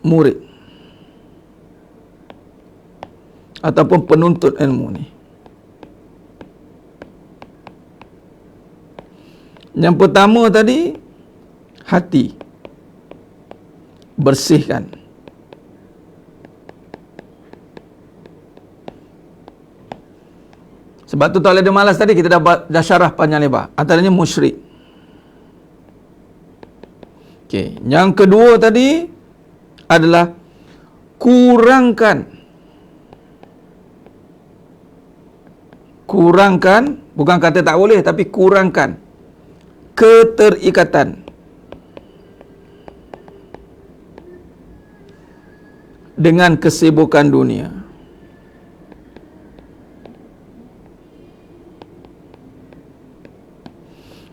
murid ataupun penuntut ilmu ni. Yang pertama tadi, hati. Bersihkan. Sebab tu tak boleh ada malas tadi, kita dah syarah panjang lebar. Antaranya musyrik. Okey, yang kedua tadi adalah kurangkan, bukan kata tak boleh, tapi kurangkan keterikatan dengan kesibukan dunia.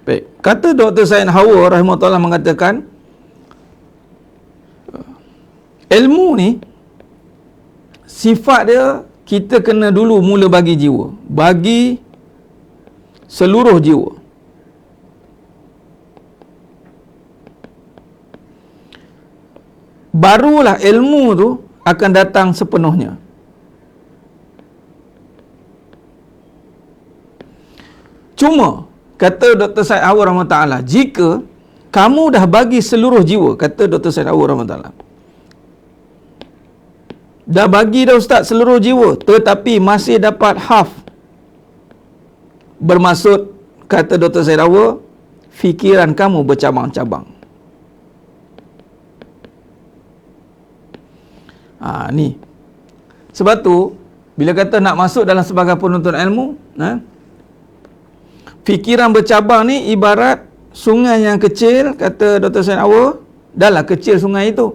Baik, kata Dr. Said Hawa rahimahullah mengatakan, ilmu ni sifat dia, kita kena dulu mula bagi jiwa, bagi seluruh jiwa. Barulah ilmu tu akan datang sepenuhnya. Cuma kata Dr. Said Hawa rahimahullah, jika kamu dah bagi seluruh jiwa, kata Dr. Said Hawa rahimahullah, dah bagi dah Ustaz seluruh jiwa, tetapi masih dapat half, bermaksud, kata Dr. Said Hawa, fikiran kamu bercabang-cabang. Ni. Sebab tu, bila kata nak masuk dalam sebagai penuntut ilmu, fikiran bercabang ni ibarat sungai yang kecil, kata Dr. Said Hawa, dahlah kecil sungai itu,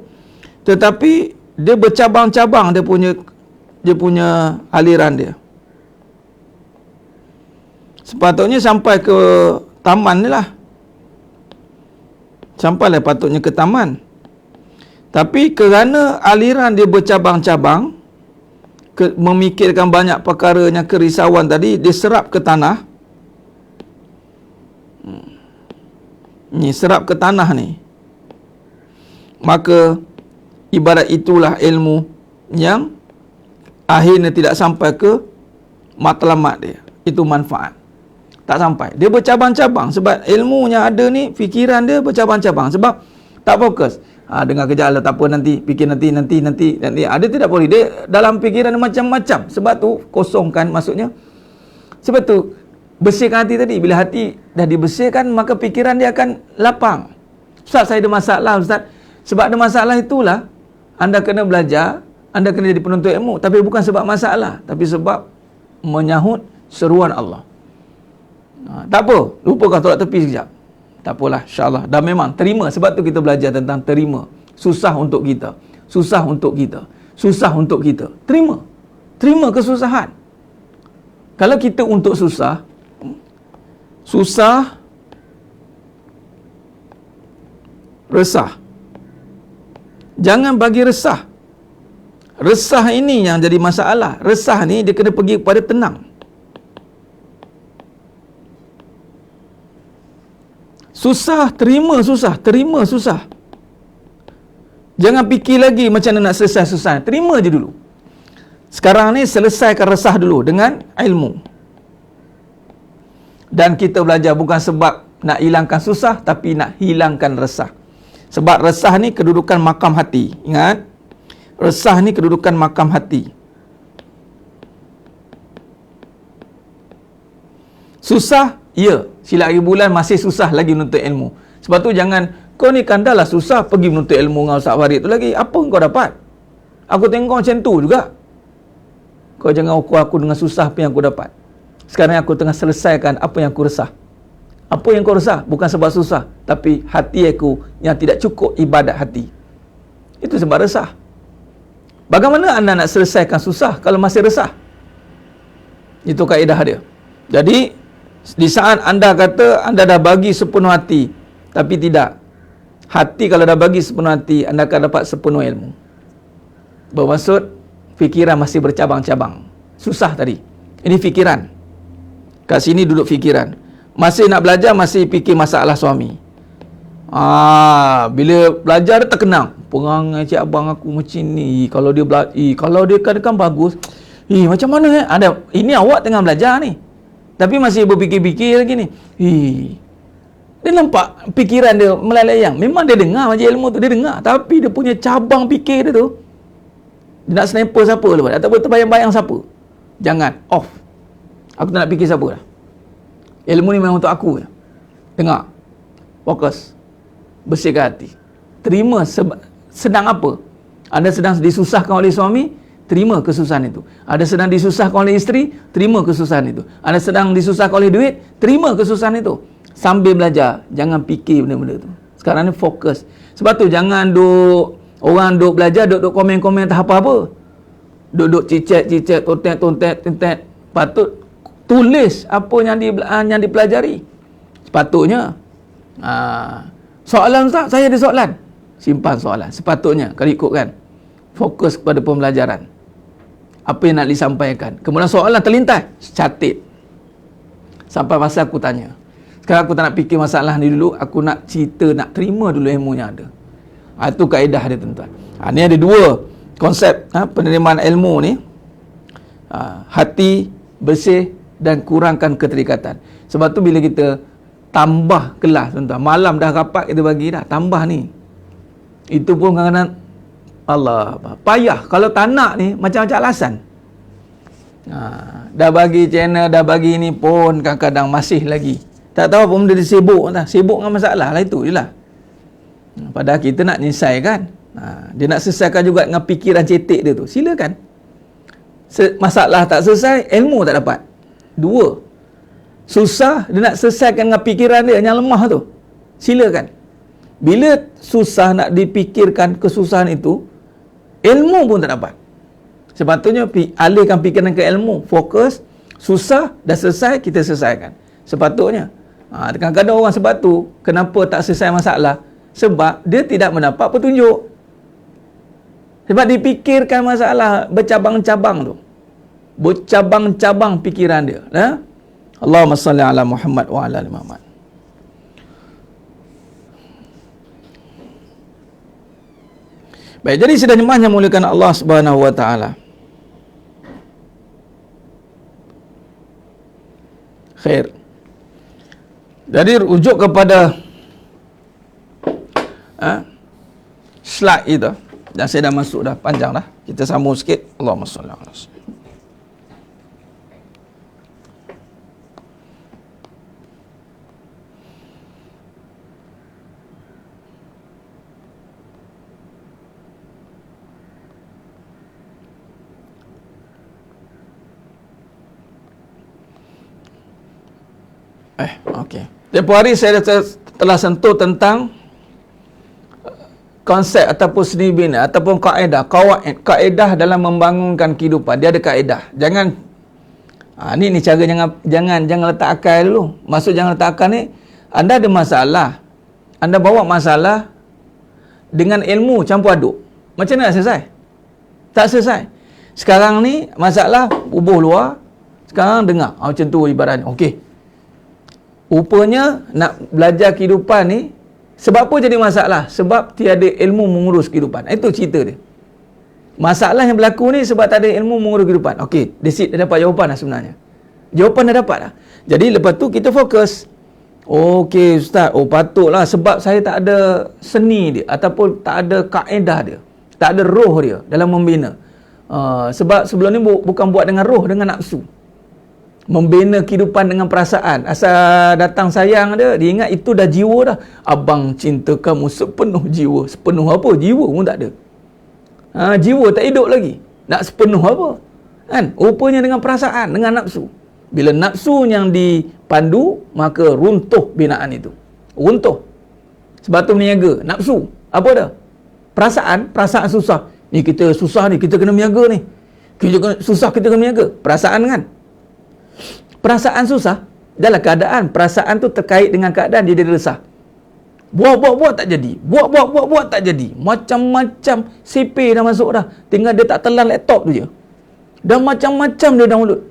tetapi dia bercabang-cabang dia punya aliran dia. Sepatutnya sampai ke taman ni lah. Sampailah patutnya ke taman. Tapi kerana aliran dia bercabang-cabang, memikirkan banyak perkara yang kerisauan tadi, dia serap ke tanah. Ni serap ke tanah ni. Maka ibarat itulah ilmu yang akhirnya tidak sampai ke matlamat dia. Itu manfaat. Tak sampai. Dia bercabang-cabang. Sebab ilmunya ada ni, fikiran dia bercabang-cabang. Sebab tak fokus. Dengar kejap lah, tak apa, nanti, fikir nanti. Ada tidak boleh. Dia dalam fikiran macam-macam. Sebab tu, kosongkan maksudnya. Sebab tu, bersihkan hati tadi. Bila hati dah dibersihkan, maka fikiran dia akan lapang. Ustaz, saya ada masalah, Ustaz. Sebab ada masalah itulah, anda kena belajar, anda kena jadi penuntut ilmu. Tapi bukan sebab masalah, tapi sebab menyahut seruan Allah. Tak apa, lupakan tolak tepi sekejap. Tak apalah, insyaAllah. Dah memang terima. Sebab tu kita belajar tentang terima. Susah untuk kita. Susah untuk kita. Susah untuk kita. Terima. Terima kesusahan. Kalau kita untuk susah, resah. Jangan bagi resah. Resah ini yang jadi masalah. Resah ni dia kena pergi kepada tenang. Susah, terima susah. Jangan fikir lagi macam mana nak selesai susah. Terima je dulu. Sekarang ni selesaikan resah dulu dengan ilmu. Dan kita belajar bukan sebab nak hilangkan susah, tapi nak hilangkan resah. Sebab resah ni kedudukan makam hati. Ingat, resah ni kedudukan makam hati. Susah, ya. Sila hari bulan masih susah lagi menuntut ilmu. Sebab tu jangan, kau ni kan dah lah susah pergi menuntut ilmu dengan Ustaz Farid tu lagi. Apa kau dapat? Aku tengok macam tu juga. Kau jangan ukur aku dengan susah apa yang aku dapat. Sekarang aku tengah selesaikan apa yang aku resah. Apa yang kau resah? Bukan sebab susah, tapi hati aku yang tidak cukup ibadat hati. Itu sebab resah. Bagaimana anda nak selesaikan susah kalau masih resah? Itu kaedah dia. Jadi, di saat anda kata anda dah bagi sepenuh hati, tapi tidak. Hati kalau dah bagi sepenuh hati, anda akan dapat sepenuh ilmu. Bermaksud, fikiran masih bercabang-cabang. Susah tadi. Ini fikiran. Kat sini duduk fikiran. Masih nak belajar, masih fikir masalah suami. Bila belajar dia terkenang. Perangai cik abang aku macam ni. Kalau dia kalau dia kan bagus. Macam mana ada? Ini awak tengah belajar ni. Tapi masih berfikir-fikir lagi ni. Dia nampak fikiran dia melalayang. Memang dia dengar macam ilmu tu, dia dengar. Tapi dia punya cabang fikir dia tu, dia nak sniper siapa lepas, ataupun terbayang-bayang siapa. Jangan, off. Aku tak nak fikir siapa dah. Ilmu ni memang untuk aku je. Dengar. Fokus. Bersihkan hati. Terima sedang apa? Anda sedang disusahkan oleh suami, terima kesusahan itu. Ada sedang disusahkan oleh isteri, terima kesusahan itu. Ada sedang disusahkan oleh duit, terima kesusahan itu. Sambil belajar, jangan fikir benda-benda tu. Sekarang ni fokus. Sebab tu jangan orang duk belajar, duk komen-komen tak apa-apa. Duk cicet, tontet. Patut tulis apa yang dipelajari. Sepatutnya. Soalan Ustaz, saya ada soalan. Simpan soalan. Sepatutnya, kalau ikutkan. Fokus kepada pembelajaran. Apa yang nak disampaikan. Kemudian soalan terlintas, catat. Sampai masa aku tanya. Sekarang aku tak nak fikir masalah ni dulu. Aku nak cerita, nak terima dulu ilmu yang ada. Itu kaedah dia, tuan-tuan. Ni ada dua konsep penerimaan ilmu ni. Hati bersih dan kurangkan keterikatan. Sebab tu bila kita tambah kelas, tuan-tuan, malam dah rapat kita bagi dah, tambah ni. Itu pun kadang-kadang Allah payah. Kalau tak nak ni macam-macam alasan. Dah bagi channel, dah bagi ni pun kadang-kadang masih lagi. Tak tahu apa benda dia sibuk tak. Sibuk dengan masalah lah, itu je lah. Padahal kita nak nyelesaikan. Dia nak selesaikan juga dengan fikiran cetek dia tu. Silakan. Masalah tak selesai, ilmu tak dapat. Dua. Susah, dia nak selesaikan dengan fikiran dia yang lemah tu. Silakan. Bila susah nak dipikirkan kesusahan itu, ilmu pun tak dapat. Sepatutnya alihkan fikiran ke ilmu. Fokus. Susah, dah selesai, kita selesaikan. Sepatutnya. Kadang-kadang orang sebab tu, kenapa tak selesai masalah? Sebab dia tidak mendapat petunjuk. Sebab dipikirkan masalah bercabang-cabang tu. Bercabang-cabang fikiran dia. Allahumma salli ala Muhammad wa ala ali Muhammad. Baik, jadi sidang jemaah yang muliakan Allah Subhanahu wa taala. Khair. Jadi rujuk kepada slide itu. Dan saya dah masuk dah, panjang dah. Kita sambung sikit. Allahumma salli ala Muhammad. Okey. Tempoh hari saya telah sentuh tentang konsep ataupun seni bina ataupun kaedah dalam membangunkan kehidupan. Dia ada kaedah. Jangan ni cara jangan letak akal dulu. Maksud jangan letak akal ni, anda ada masalah. Anda bawa masalah dengan ilmu campur aduk. Macam mana nak selesai? Tak selesai. Sekarang ni masalah bubuh luar. Sekarang dengar. Macam tu ibaratnya. Okey. Rupanya nak belajar kehidupan ni, sebab apa jadi masalah? Sebab tiada ilmu mengurus kehidupan. Itu cerita dia. Masalah yang berlaku ni sebab tak ada ilmu mengurus kehidupan. Okey, dah dapat jawapan dah sebenarnya. Jawapan dah dapat dah. Jadi lepas tu kita fokus. Okey ustaz, patutlah sebab saya tak ada seni dia ataupun tak ada kaedah dia. Tak ada roh dia dalam membina. Sebab sebelum ni bukan buat dengan roh, dengan nafsu. Membina kehidupan dengan perasaan. Asal datang sayang dia ingat itu dah jiwa dah. Abang cinta kamu sepenuh jiwa. Sepenuh apa? Jiwa pun tak ada. Jiwa tak hidup lagi. Nak sepenuh apa? Kan? Rupanya dengan perasaan, dengan nafsu. Bila nafsu yang dipandu, maka runtuh binaan itu. Runtuh. Sebab tu meniaga. Nafsu. Apa dah? Perasaan susah. Ni kita susah ni, kita kena meniaga ni. Susah kita kena meniaga. Perasaan kan? Perasaan susah. Dalam keadaan, perasaan tu terkait dengan keadaan dia resah. Buat tak jadi. Buat tak jadi. Macam-macam CP dah masuk dah. Tinggal dia tak telan laptop tu je. Dah macam-macam dia dah mulut.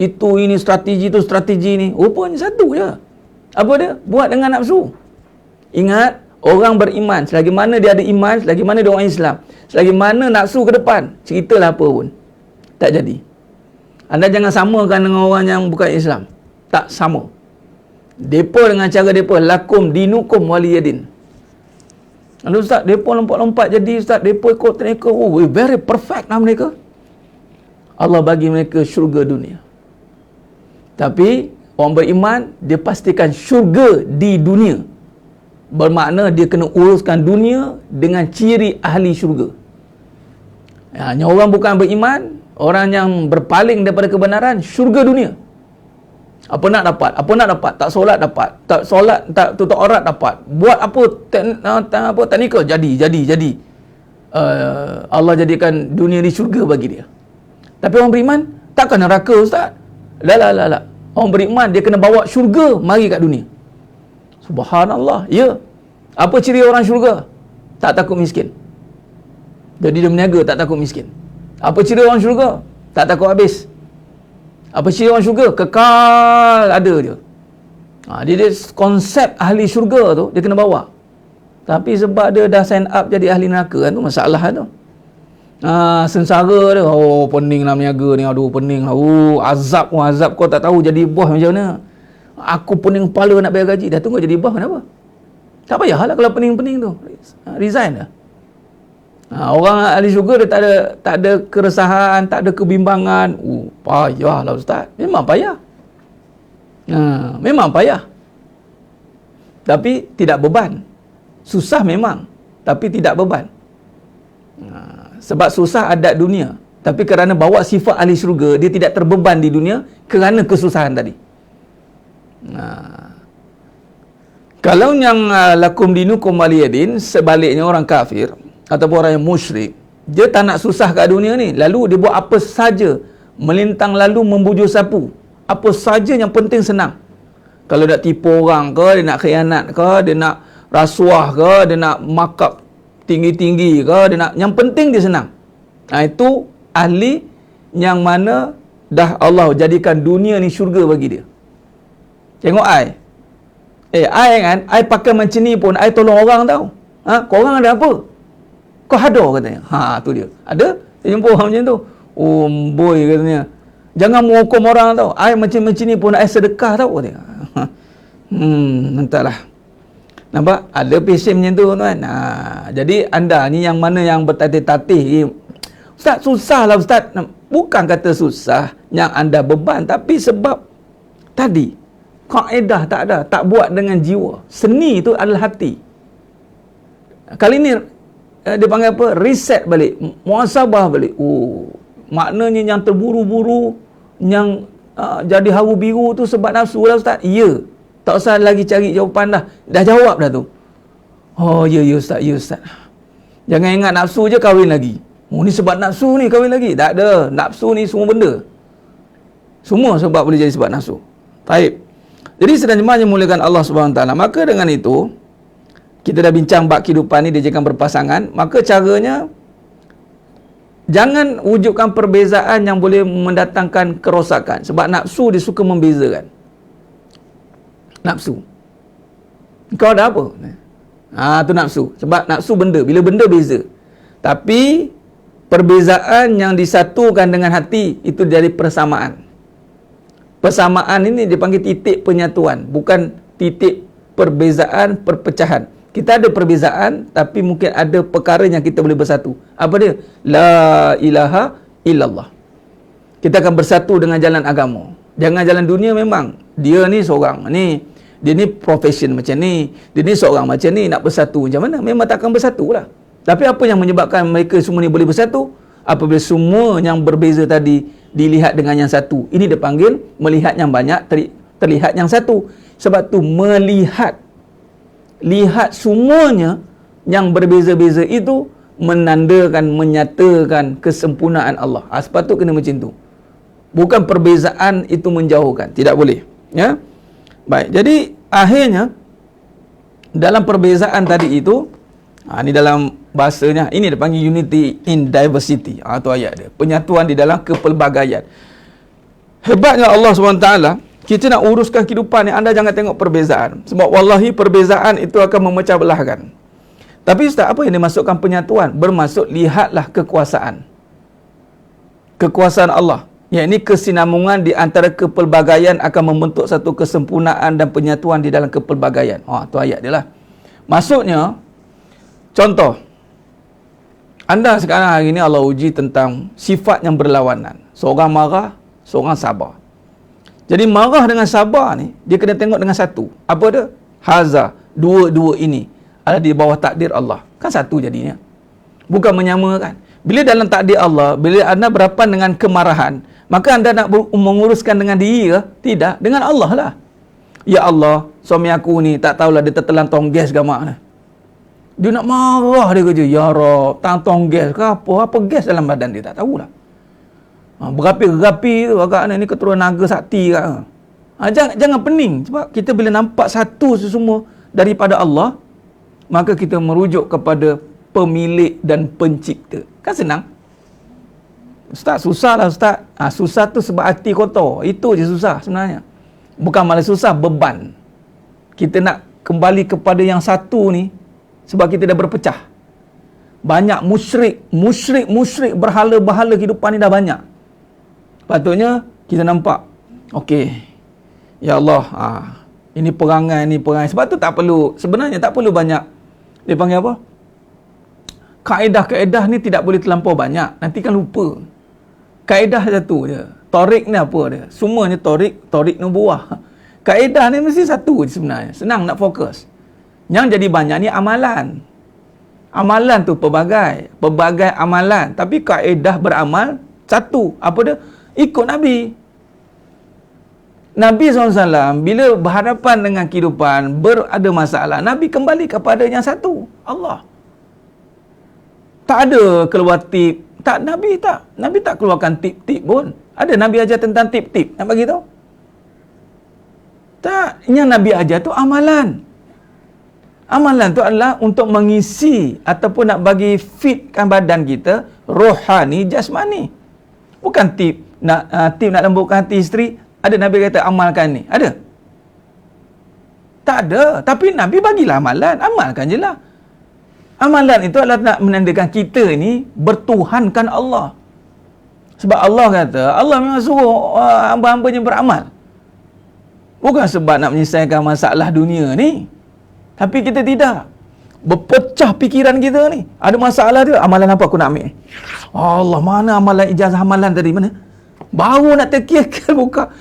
Itu ini strategi tu strategi ni. Rupanya satu je. Apa dia? Buat dengan nafsu. Ingat, orang beriman, selagi mana dia ada iman, selagi mana dia orang Islam, selagi mana nafsu ke depan, ceritalah apa pun tak jadi. Anda jangan samakan dengan orang yang bukan Islam. Tak sama. Depa dengan cara depa, lakum dinukum waliyadin. Lalu ustaz, depa lompat-lompat jadi ustaz, depa ikut mereka. Very perfect lah mereka. Allah bagi mereka syurga dunia. Tapi orang beriman, dia pastikan syurga di dunia. Bermakna dia kena uruskan dunia dengan ciri ahli syurga. Yang orang bukan beriman, orang yang berpaling daripada kebenaran, syurga dunia. Apa nak dapat? Tak solat dapat. Tak solat, tak tutup aurat dapat. Buat apa teknikal jadi. Allah jadikan dunia ni syurga bagi dia. Tapi orang beriman takkan neraka ustaz. La. Orang beriman dia kena bawa syurga mari kat dunia. Subhanallah. Ya. Apa ciri orang syurga? Tak takut miskin. Jadi dia berniaga tak takut miskin. Apa ciri orang syurga? Tak takut habis. Apa ciri orang syurga? Kekal ada dia. Dia konsep ahli syurga tu dia kena bawa. Tapi sebab dia dah sign up jadi ahli neraka kan, tu masalah tu. Sengsara dia. Pening lah berniaga ni. Aduh pening lah. Azab kau tak tahu jadi bos macam mana. Aku pening kepala nak bayar gaji. Dah tunggu jadi bos kenapa? Tak payahlah kalau pening-pening tu. Resign dah. Orang ahli syurga dia tak ada keresahan, tak ada kebimbangan. Payahlah ustaz. Memang payah. Memang payah. Tapi tidak beban. Susah memang, tapi tidak beban. Sebab susah adat dunia. Tapi kerana bawa sifat ahli syurga, dia tidak terbeban di dunia kerana kesusahan tadi. Kalau yang lakum dinukum waliyadin, sebaliknya orang kafir ataupun orang yang musyrik, dia tak nak susah kat dunia ni, lalu dia buat apa saja, melintang lalu membujur sapu, apa saja yang penting senang. Kalau nak tipu orang ke, dia nak khianat ke, dia nak rasuah ke, dia nak markup tinggi-tinggi ke, dia nak, yang penting dia senang. Itu ahli yang mana dah Allah jadikan dunia ni syurga bagi dia. Tengok I kan, I pakai macam ni pun I tolong orang tau. Korang ada apa? Kau hadar katanya. Tu dia. Ada? Saya jumpa orang macam tu. Boy katanya. Jangan menghukum orang tau. I macam-macam ni pun I sedekah tau katanya. Entahlah. Nampak? Ada pesen macam tu kan. Jadi anda ni yang mana yang bertatih-tatih. Ustaz, susah lah ustaz. Bukan kata susah yang anda beban. Tapi sebab tadi kaedah tak ada. Tak buat dengan jiwa. Seni itu adalah hati. Kali ni dia panggil apa? Reset balik. Muhasabah balik. Maknanya yang terburu-buru, yang jadi haru biru tu sebab nafsu lah ustaz. Ya. Tak usah lagi cari jawapan dah. Dah jawab dah tu. Ya ustaz. Jangan ingat nafsu je kahwin lagi. Ni sebab nafsu ni kahwin lagi. Tak ada. Nafsu ni semua benda. Semua sebab boleh jadi sebab nafsu. Baik. Jadi sedang jemaah yang muliakan Allah SWT. Maka dengan itu, kita dah bincang bab kehidupan ni dia jangan berpasangan. Maka caranya, jangan wujudkan perbezaan yang boleh mendatangkan kerosakan. Sebab nafsu dia suka membezakan. Nafsu. Kau ada apa? Tu nafsu. Sebab nafsu benda. Bila benda beza. Tapi Perbezaan yang disatukan dengan hati itu dari persamaan. Persamaan ini dipanggil titik penyatuan, bukan titik perbezaan, perpecahan. Kita ada perbezaan, tapi mungkin ada perkara yang kita boleh bersatu. Apa dia? La ilaha illallah. Kita akan bersatu dengan jalan agama. Jangan jalan dunia memang. Dia ni seorang ni, dia ni profession macam ni, dia ni seorang macam ni, nak bersatu macam mana? Memang takkan bersatu lah. Tapi apa yang menyebabkan mereka semua ni boleh bersatu? Apabila semua yang berbeza tadi dilihat dengan yang satu. Ini dipanggil melihat yang banyak, terlihat yang satu. Sebab tu melihat, lihat semuanya yang berbeza-beza itu menandakan, menyatakan kesempurnaan Allah. Sepatutnya kena macam tu. Bukan perbezaan itu menjauhkan. Tidak boleh. Ya. Baik. Jadi akhirnya dalam perbezaan tadi itu, ini dalam bahasanya, ini dipanggil unity in diversity. Itu ayat dia. Penyatuan di dalam kepelbagaian. Hebatnya Allah SWT, kita nak uruskan kehidupan ni, anda jangan tengok perbezaan. Sebab wallahi perbezaan itu akan memecah belahkan. Tapi Ustaz, apa yang dimasukkan penyatuan? Bermaksud lihatlah kekuasaan. Kekuasaan Allah. Yang ini kesinambungan di antara kepelbagaian akan membentuk satu kesempurnaan dan penyatuan di dalam kepelbagaian. Itu ayat dia lah. Maksudnya, contoh, anda sekarang hari ini Allah uji tentang sifat yang berlawanan. Seorang marah, seorang sabar. Jadi marah dengan sabar ni, dia kena tengok dengan satu. Apa dia? Haza, dua-dua ini ada di bawah takdir Allah. Kan satu jadinya. Bukan menyamakan. Bila dalam takdir Allah, bila anda berhadapan dengan kemarahan, maka anda nak menguruskan dengan diri ke? Tidak. Dengan Allah lah. Ya Allah, suami aku ni tak tahulah dia tertelan tong gas ke mak. Dia nak marah dia kerja. Ya Rab, tong gas ke apa? Apa gas dalam badan dia? Tak tahulah. Berapi-rapi tu agak ni keturunan naga sakti kat. Jangan pening. Sebab kita bila nampak satu semua daripada Allah, maka kita merujuk kepada pemilik dan pencipta. Kan senang. Ustaz, susah lah Ustaz. Susah tu sebab hati kotor. Itu je susah sebenarnya. Bukan malah susah, beban. Kita nak kembali kepada yang satu ni sebab kita dah berpecah. Banyak musyrik, berhala-berhala kehidupan ni dah banyak. Patutnya kita nampak, okey, ya Allah, ini perangai. Sebab tu tak perlu, sebenarnya tak perlu banyak, dia panggil apa, kaedah-kaedah ni tidak boleh terlampau banyak, nanti kan lupa. Kaedah satu je. Torik ni apa dia? Semuanya torik nubuah. Kaedah ni mesti satu je sebenarnya. Senang nak fokus. Yang jadi banyak ni amalan. Amalan tu pelbagai amalan, tapi kaedah beramal satu. Apa dia? Ikut Nabi. Nabi SAW bila berhadapan dengan kehidupan, berada masalah, Nabi kembali kepada yang satu, Allah. Tak ada keluar tip. Nabi tak keluarkan tip-tip pun. Ada Nabi ajar tentang tip-tip. Nak bagi tahu? Tak. Yang Nabi ajar tu amalan. Amalan tu adalah untuk mengisi ataupun nak bagi fitkan badan kita rohani, jasmani. Bukan tip nak lembutkan hati isteri. Ada Nabi kata amalkan ni. Ada? Tak ada. Tapi Nabi bagilah amalan. Amalkan je lah. Amalan itu adalah nak menandakan kita ni bertuhankan Allah. Sebab Allah kata, Allah memang suruh hamba-hambanya beramal. Bukan sebab nak menyelesaikan masalah dunia ni. Tapi kita tidak. Berpecah fikiran kita ni. Ada masalah dia, amalan apa aku nak ambil? Allah, mana amalan ijazah amalan tadi? Mana? Baru nak terkir-kir buka.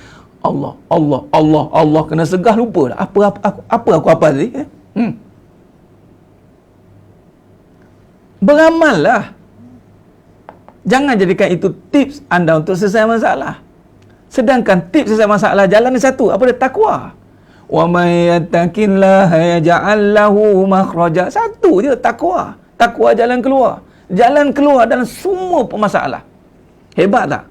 Allah. Kena segah lupa dah. Apa aku hafal tadi? Beramallah. Jangan jadikan itu tips anda untuk selesai masalah. Sedangkan tips selesai masalah jalan ni satu. Apa dia? Takwa. Wa may yattaqillaha yaj'al lahu makhraja. Satu je, takwa. Takwa jalan keluar. Jalan keluar dalam semua permasalah. Hebat tak?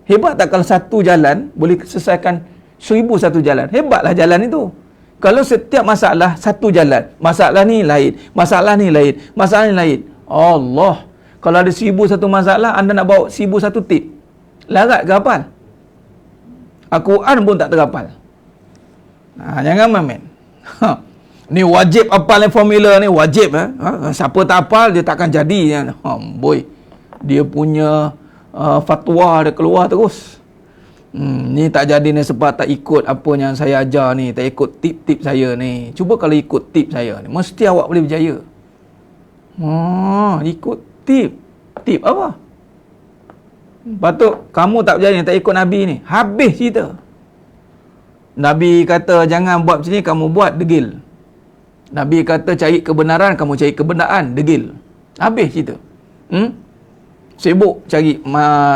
Hebat tak kalau satu jalan boleh selesaikan 1001 jalan? Hebatlah jalan itu. Kalau setiap masalah satu jalan, masalah ni lain, masalah ni lain, masalah ni lain. Allah, kalau ada 1001 masalah, anda nak bawa 1001 tip, larat ke hafal? Al-Quran pun tak terhafal. Jangan main. Ni wajib hafal formula ni, wajib. Siapa tak hafal dia takkan jadi. Boy, dia punya fatwa dia keluar terus. Ni tak jadi ni sebab tak ikut apa yang saya ajar ni, tak ikut tip-tip saya ni. Cuba kalau ikut tip saya ni, mesti awak boleh berjaya. Ikut tip. Tip apa? Patut kamu tak berjaya, tak ikut Nabi ni. Habis cerita. Nabi kata jangan buat macam ni, kamu buat, degil. Nabi kata cari kebenaran, kamu cari kebenaran, degil. Habis cerita. Sibuk cari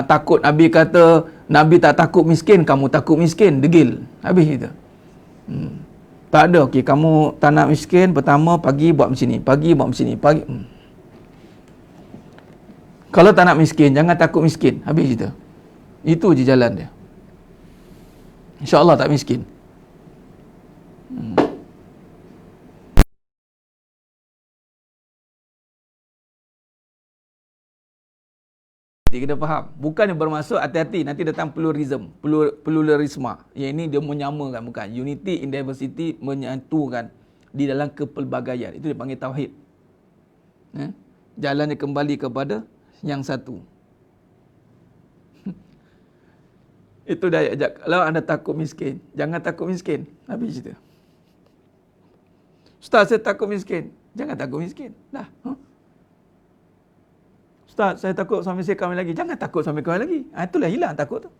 takut. Nabi kata Nabi tak takut miskin, kamu takut miskin, degil. Habis cerita. Tak ada, okey, kamu tak nak miskin, pertama pagi buat macam ni, pagi buat macam ni, pagi. Kalau tak nak miskin, jangan takut miskin. Habis cerita. Itu je jalan dia. InsyaAllah tak miskin. Dia kena faham. Bukan bermaksud hati-hati nanti datang pluralisme. Yang ini dia menyamakan, bukan. Unity in diversity, menyatukan di dalam kepelbagaian. Itu dia panggil tauhid. Jalannya kembali kepada yang satu. Itu dah ajak. Kalau anda takut miskin, jangan takut miskin. Habis cerita. Ustaz, saya takut miskin. Jangan takut miskin. Dah. Ustaz, saya takut suami saya kahwin lagi. Jangan takut suami kahwin lagi. Itulah hilang takut tu.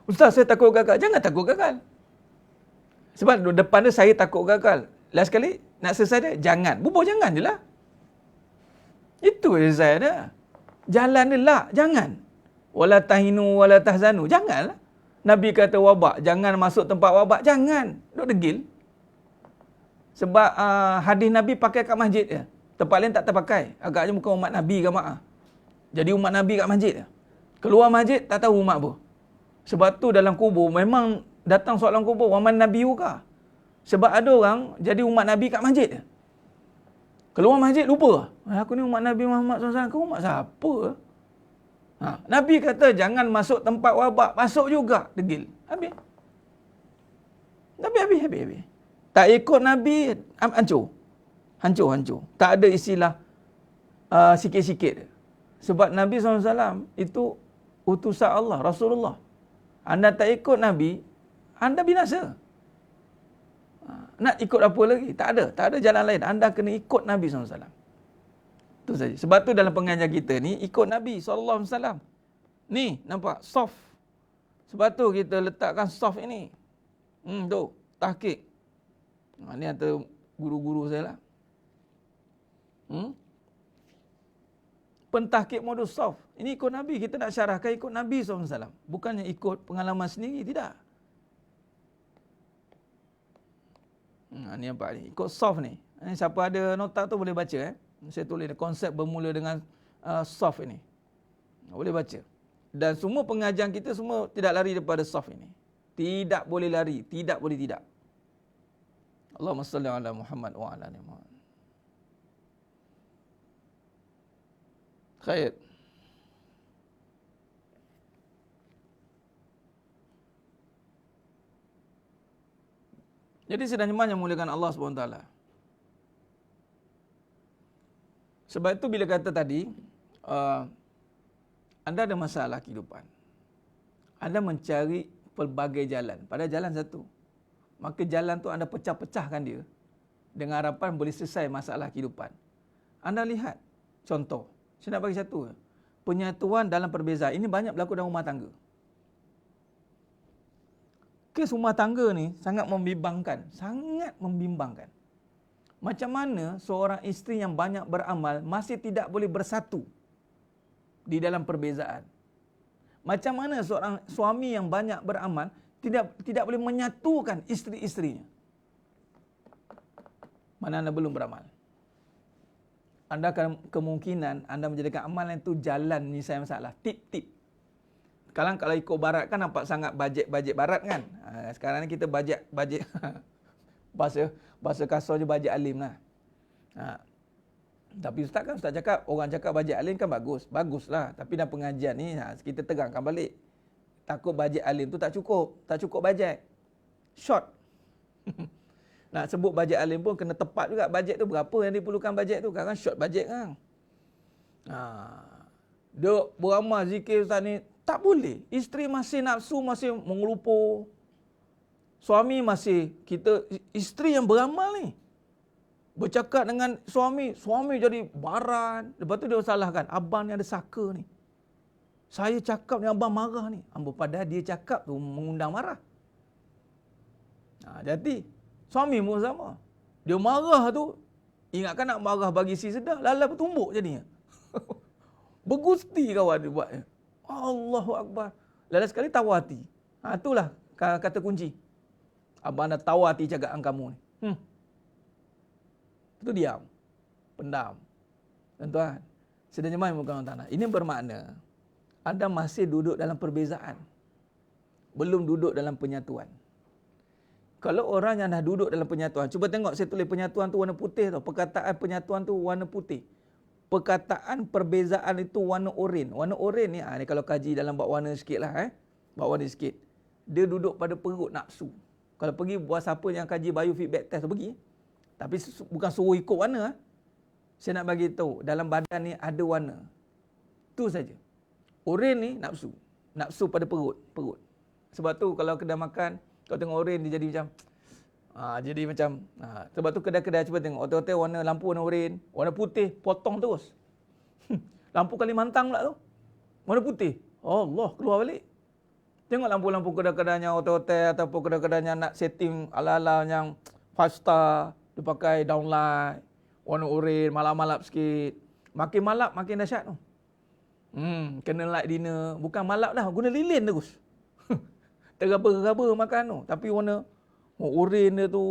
Ustaz, saya takut gagal. Jangan takut gagal. Sebab depan dia saya takut gagal. Last sekali, nak selesai dia, jangan. Bubuh jangan je lah. Itu je saya dia. Jalan dia lah, jangan. Wala tahinu, wala tahzanu. Janganlah. Nabi kata wabak, jangan masuk tempat wabak. Jangan. Duk degil. Sebab hadis Nabi pakai kat masjid je. Tempat lain tak terpakai. Agaknya bukan umat Nabi ke mak. Jadi umat Nabi kat masjid je. Keluar masjid, tak tahu umat apa. Sebab tu dalam kubur, memang datang soalan kubur, waman Nabi yuka. Sebab ada orang jadi umat Nabi kat masjid je. Keluar masjid, lupa. Aku ni umat Nabi Muhammad SAW. Kau umat siapa? Nabi kata, jangan masuk tempat wabak. Masuk juga. Degil. Habis. Nabi habis. Tak ikut Nabi, hancur. Hancur. Tak ada istilah sikit-sikit. Sebab Nabi SAW itu utusan Allah, Rasulullah. Anda tak ikut Nabi, anda binasa. Nak ikut apa lagi? Tak ada jalan lain. Anda kena ikut Nabi SAW. Itu saja. Sebab tu dalam pengajian kita ni, ikut Nabi SAW. Ni, nampak? Soft. Sebab tu kita letakkan soft ini. Tu, tahqiq. Ni antara guru-guru saya lah. Pentahqiq modus soft. Ini ikut Nabi. Kita nak syarahkan ikut Nabi SAW. Bukannya ikut pengalaman sendiri. Tidak. Ni nampak ni. Ikut soft ni. Siapa ada nota tu boleh baca. Saya tulis konsep bermula dengan soft ini. Boleh baca. Dan semua pengajian kita semua tidak lari daripada soft ini. Tidak boleh lari. Tidak boleh tidak. Allahumma salli ala Muhammad wa ala ali Muhammad. Khair. Jadi sedang jemaah yang muliakan Allah SWT. Sebab itu bila kata tadi, anda ada masalah kehidupan. Anda mencari pelbagai jalan. Pada jalan satu. Maka jalan tu anda pecah-pecahkan dia. Dengan harapan boleh selesai masalah kehidupan. Anda lihat contoh. Saya nak bagi satu. Penyatuan dalam perbezaan. Ini banyak berlaku dalam rumah tangga. Kes rumah tangga ni sangat membimbangkan. Sangat membimbangkan. Macam mana seorang isteri yang banyak beramal masih tidak boleh bersatu di dalam perbezaan. Macam mana seorang suami yang banyak beramal tidak boleh menyatukan isteri-isterinya. Mana anda belum beramal. Anda akan kemungkinan anda menjadikan amalan itu jalan menyelesaikan masalah. Tip-tip. Sekarang kalau ikut barat kan nampak sangat bajet barat kan. Sekarang ni kita bajet bahasa kasar je bajet alim lah. Tapi ustaz kan ustaz cakap, orang cakap bajet alim kan bagus. Baguslah. Tapi dalam pengajian ni kita tegangkan balik. Takut bajet alim tu tak cukup bajet. Short. Nak sebut bajet alim pun kena tepat juga bajet tu berapa yang diperlukan bajet tu. Kan short bajet kan. Duk beramal zikir Ustaz ni, tak boleh. Isteri masih nafsu, masih mengelupur. Suami masih, isteri yang beramal ni. Bercakap dengan suami jadi baran. Lepas tu dia salahkan, abang ni ada saka ni. Saya cakap ni abang marah ni. Padahal dia cakap tu mengundang marah. Jadi, suami pun sama. Dia marah tu, ingatkan nak marah bagi si sedar, lala bertumbuk jadinya. Bergusti kawan dia buatnya. Allahu Akbar. Lala sekali tawar hati. Itulah kata kunci. Abang dah tawar hati cakap kamu ni. Itu diam. Pendam. Tuan-tuan, sedang jemaah bukan tanah. Ini bermakna anda masih duduk dalam perbezaan. Belum duduk dalam penyatuan. Kalau orang yang dah duduk dalam penyatuan, cuba tengok saya tulis penyatuan tu warna putih tau. Perkataan penyatuan tu warna putih. Perkataan perbezaan itu warna oren. Warna oren ni, ni kalau kaji dalam bab warna sikit lah. Bab warna sikit. Dia duduk pada perut nafsu. Kalau pergi buat siapa yang kaji biofeedback test tu pergi. Tapi bukan suruh ikut warna. Saya nak bagi tahu dalam badan ni ada warna. Tu saja. Oren ni nafsu. Nafsu pada perut. Sebab tu kalau kedai makan, kau tengok oren dia jadi macam sebab tu kedai-kedai cuba tengok hotel-hotel warna lampu warna oren, warna putih potong terus. Lampu Kalimantan pula tu. Warna putih. Allah, keluar balik. Tengok lampu-lampu kedai-kedainya hotel-hotel ataupun kedai-kedainya nak setting ala-ala yang 5 star, dia pakai downlight, warna oren, malap-malap sikit. Makin malap makin dahsyat tu. Kena light dinner, bukan malap dah, guna lilin terus. Tergaba-gaba makan tu, tapi warna oren dia tu,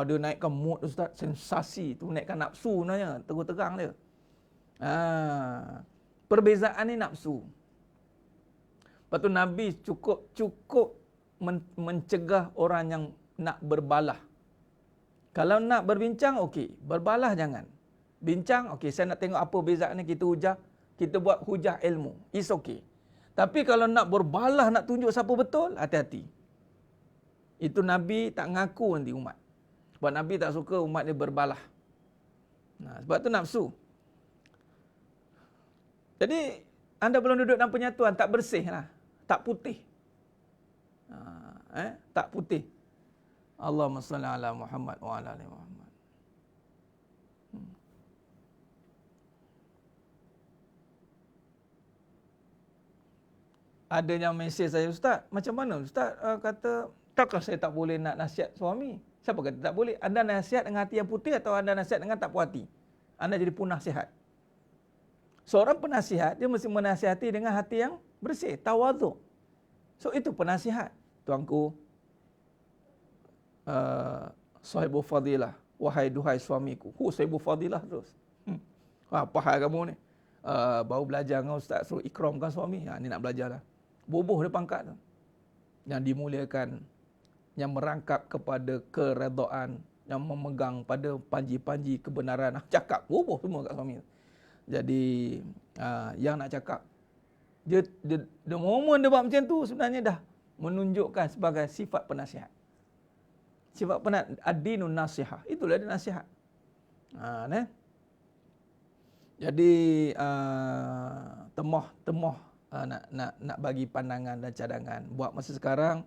dia naikkan mood Ustaz, sensasi tu, naikkan nafsu sebenarnya, terang-terang dia. Perbezaan ni nafsu. Lepas tu Nabi cukup mencegah orang yang nak berbalah. Kalau nak berbincang, okey. Berbalah jangan. Bincang, okey. Saya nak tengok apa bezaan ni, kita buat hujah ilmu. It's okay. Tapi kalau nak berbalah, nak tunjuk siapa betul, hati-hati. Itu Nabi tak ngaku nanti umat. Sebab Nabi tak suka umat dia berbalah. Sebab tu nafsu. Jadi, anda belum duduk dalam penyatuan, tak bersih lah. Tak putih. Tak putih. Allahumma salli ala Muhammad wa ala ali Muhammad. Ada yang mesej saya, Ustaz, macam mana Ustaz kata, takkan saya tak boleh nak nasihat suami? Siapa kata tak boleh? Anda nasihat dengan hati yang putih atau anda nasihat dengan tak puas hati? Anda jadi penasihat. Seorang penasihat, dia mesti menasihati dengan hati yang bersih, tawaduk. So, itu penasihat. Tuanku, sahibu fadilah, wahai duhai suamiku. Sahibu fadilah terus. Apa hal kamu ni? Baru belajar dengan Ustaz, suruh ikramkan suami. Ni nak belajar lah. Bubuh dia pangkat tu. Yang dimuliakan, yang merangkap kepada keredaan, yang memegang pada panji-panji kebenaran. Cakap, bubuh semua kat suami tu. Jadi, yang nak cakap, dia momen dia buat macam tu sebenarnya dah menunjukkan sebagai sifat penasihat. Sifat ad-dinun nasihah. Itulah dia nasihat. Jadi temoh nak bagi pandangan dan cadangan. Buat masa sekarang,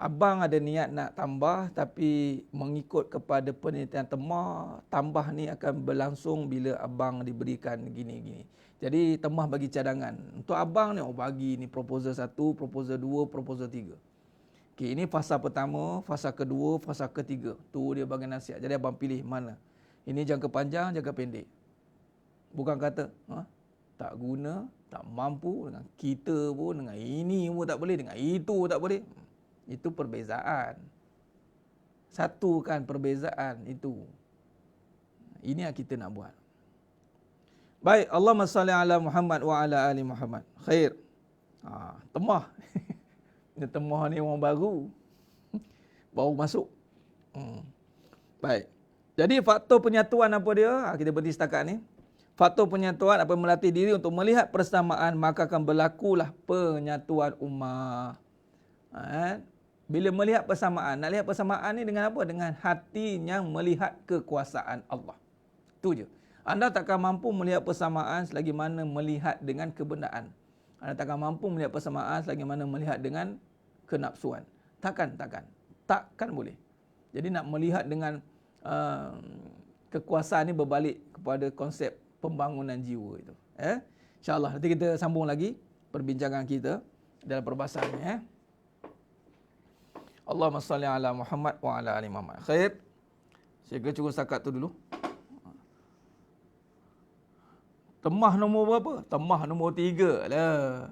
abang ada niat nak tambah tapi mengikut kepada penelitian temoh, tambah ni akan berlangsung bila abang diberikan gini-gini. Jadi temoh bagi cadangan. Untuk abang ni, bagi ni proposal 1, proposal 2, proposal 3. Okey, ini fasa pertama, fasa kedua, fasa ketiga. Tu dia bagi nasihat. Jadi abang pilih mana. Ini jangka panjang, jangka pendek. Bukan kata, tak guna, tak mampu dengan kita pun, dengan ini pun tak boleh, dengan itu pun tak boleh. Itu perbezaan. Satukan perbezaan itu. Ini yang kita nak buat. Baik, Allahumma salli ala Muhammad wa ala ali Muhammad. Khair. Temah. Ini temah ni orang baru. Baru masuk. Baik. Jadi faktor penyatuan apa dia? Kita berhenti setakat ni. Faktor penyatuan apa melatih diri untuk melihat persamaan, maka akan berlakulah penyatuan ummah. Bila melihat persamaan, nak lihat persamaan ni dengan apa? Dengan hati yang melihat kekuasaan Allah. Itu je. Anda takkan mampu melihat persamaan selagi mana melihat dengan kebenaran. Anda takkan mampu melihat persamaan selagi mana melihat dengan kenapsuan. Takkan boleh. Jadi nak melihat dengan kekuasaan ni berbalik kepada konsep pembangunan jiwa itu. InsyaAllah nanti kita sambung lagi perbincangan kita dalam perbahasan ni. Allahumma salli ala Muhammad wa ala ali Muhammad. Khair. Saya kira cukup setakat tu dulu. Temah nombor berapa? Temah nombor 3 lah.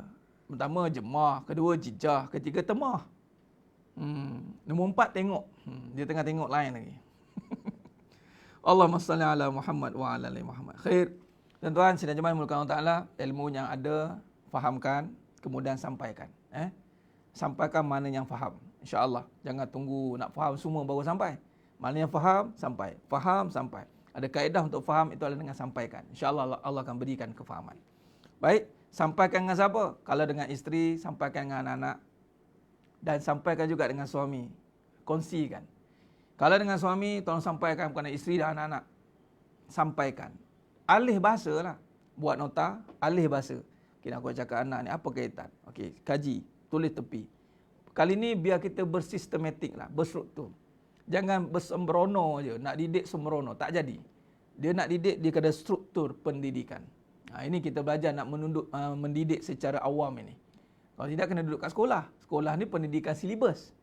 Pertama jemah, kedua jijah, ketiga temah. Nombor 4 tengok. Dia tengah tengok lain lagi. Allahumma salli ala Muhammad wa ala ali Muhammad. Khair. Tuan-tuan, sidang jemaah dimulakan Allah Taala, ilmu yang ada fahamkan, kemudian sampaikan. Sampaikan mana yang faham. InsyaAllah. Jangan tunggu nak faham semua baru sampai. Mana yang faham, sampai. Faham, sampai. Ada kaedah untuk faham, itu adalah dengan sampaikan. InsyaAllah Allah akan berikan kefahaman. Baik, sampaikan dengan siapa? Kalau dengan isteri, sampaikan dengan anak-anak. Dan sampaikan juga dengan suami. Kongsikan. Kalau dengan suami, tolong sampaikan kepada isteri dan anak-anak. Sampaikan. Alih bahasa lah. Buat nota, alih bahasa. Okay, aku cakap anak ni, apa kaitan? Okey, kaji, tulis tepi. Kali ni biar kita bersistematik lah, berstruktur. Jangan bersembrono je, nak didik sembrono, tak jadi. Dia nak didik, dia kena struktur pendidikan. Ini kita belajar nak mendidik secara awam ini. Kalau tidak, kena duduk kat sekolah. Sekolah ni pendidikan silibus.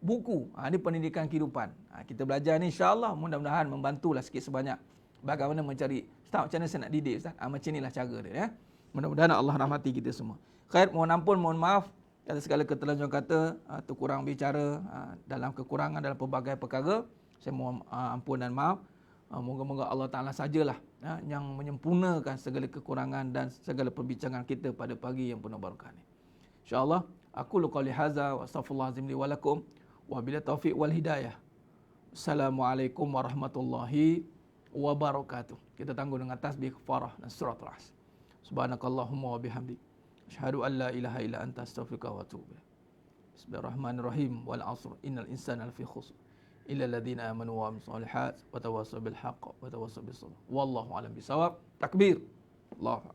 Buku, ni pendidikan kehidupan. Kita belajar ni insyaAllah, mudah-mudahan membantulah sikit sebanyak. Bagaimana mencari, Ustaz macam mana saya nak didik Ustaz? Macam inilah cara dia. Mudah-mudahan Allah rahmati kita semua. Khair, mohon ampun, mohon maaf atas segala keterlanjuran kata, terkurang bicara dalam kekurangan dalam pelbagai perkara. Saya mohon ampun dan maaf. Moga-moga Allah Ta'ala sajalah yang menyempurnakan segala kekurangan dan segala perbincangan kita pada pagi yang penuh barakah ni. InsyaAllah, aku qouli hadza wa astaghfirullahalazim li wa lakum wa billahi taufiq wal hidayah. Assalamualaikum warahmatullahi wabarakatuh. Kita tangguh dengan tasbih kafarah dan suratul As. Subhanakallahumma wa bihamdik, asyhadu an la ilaha illa anta astaghfiruka wa atubu ilaik. Bismillahirrahmanirrahim. Wal 'asr innal insana lafi khusr illa alladziina aamanu wa 'amilus shalihaat wa tawassaw bil haqq wa tawassaw bis sabr. Wallahu a'lam bisawab. Takbir. Allahu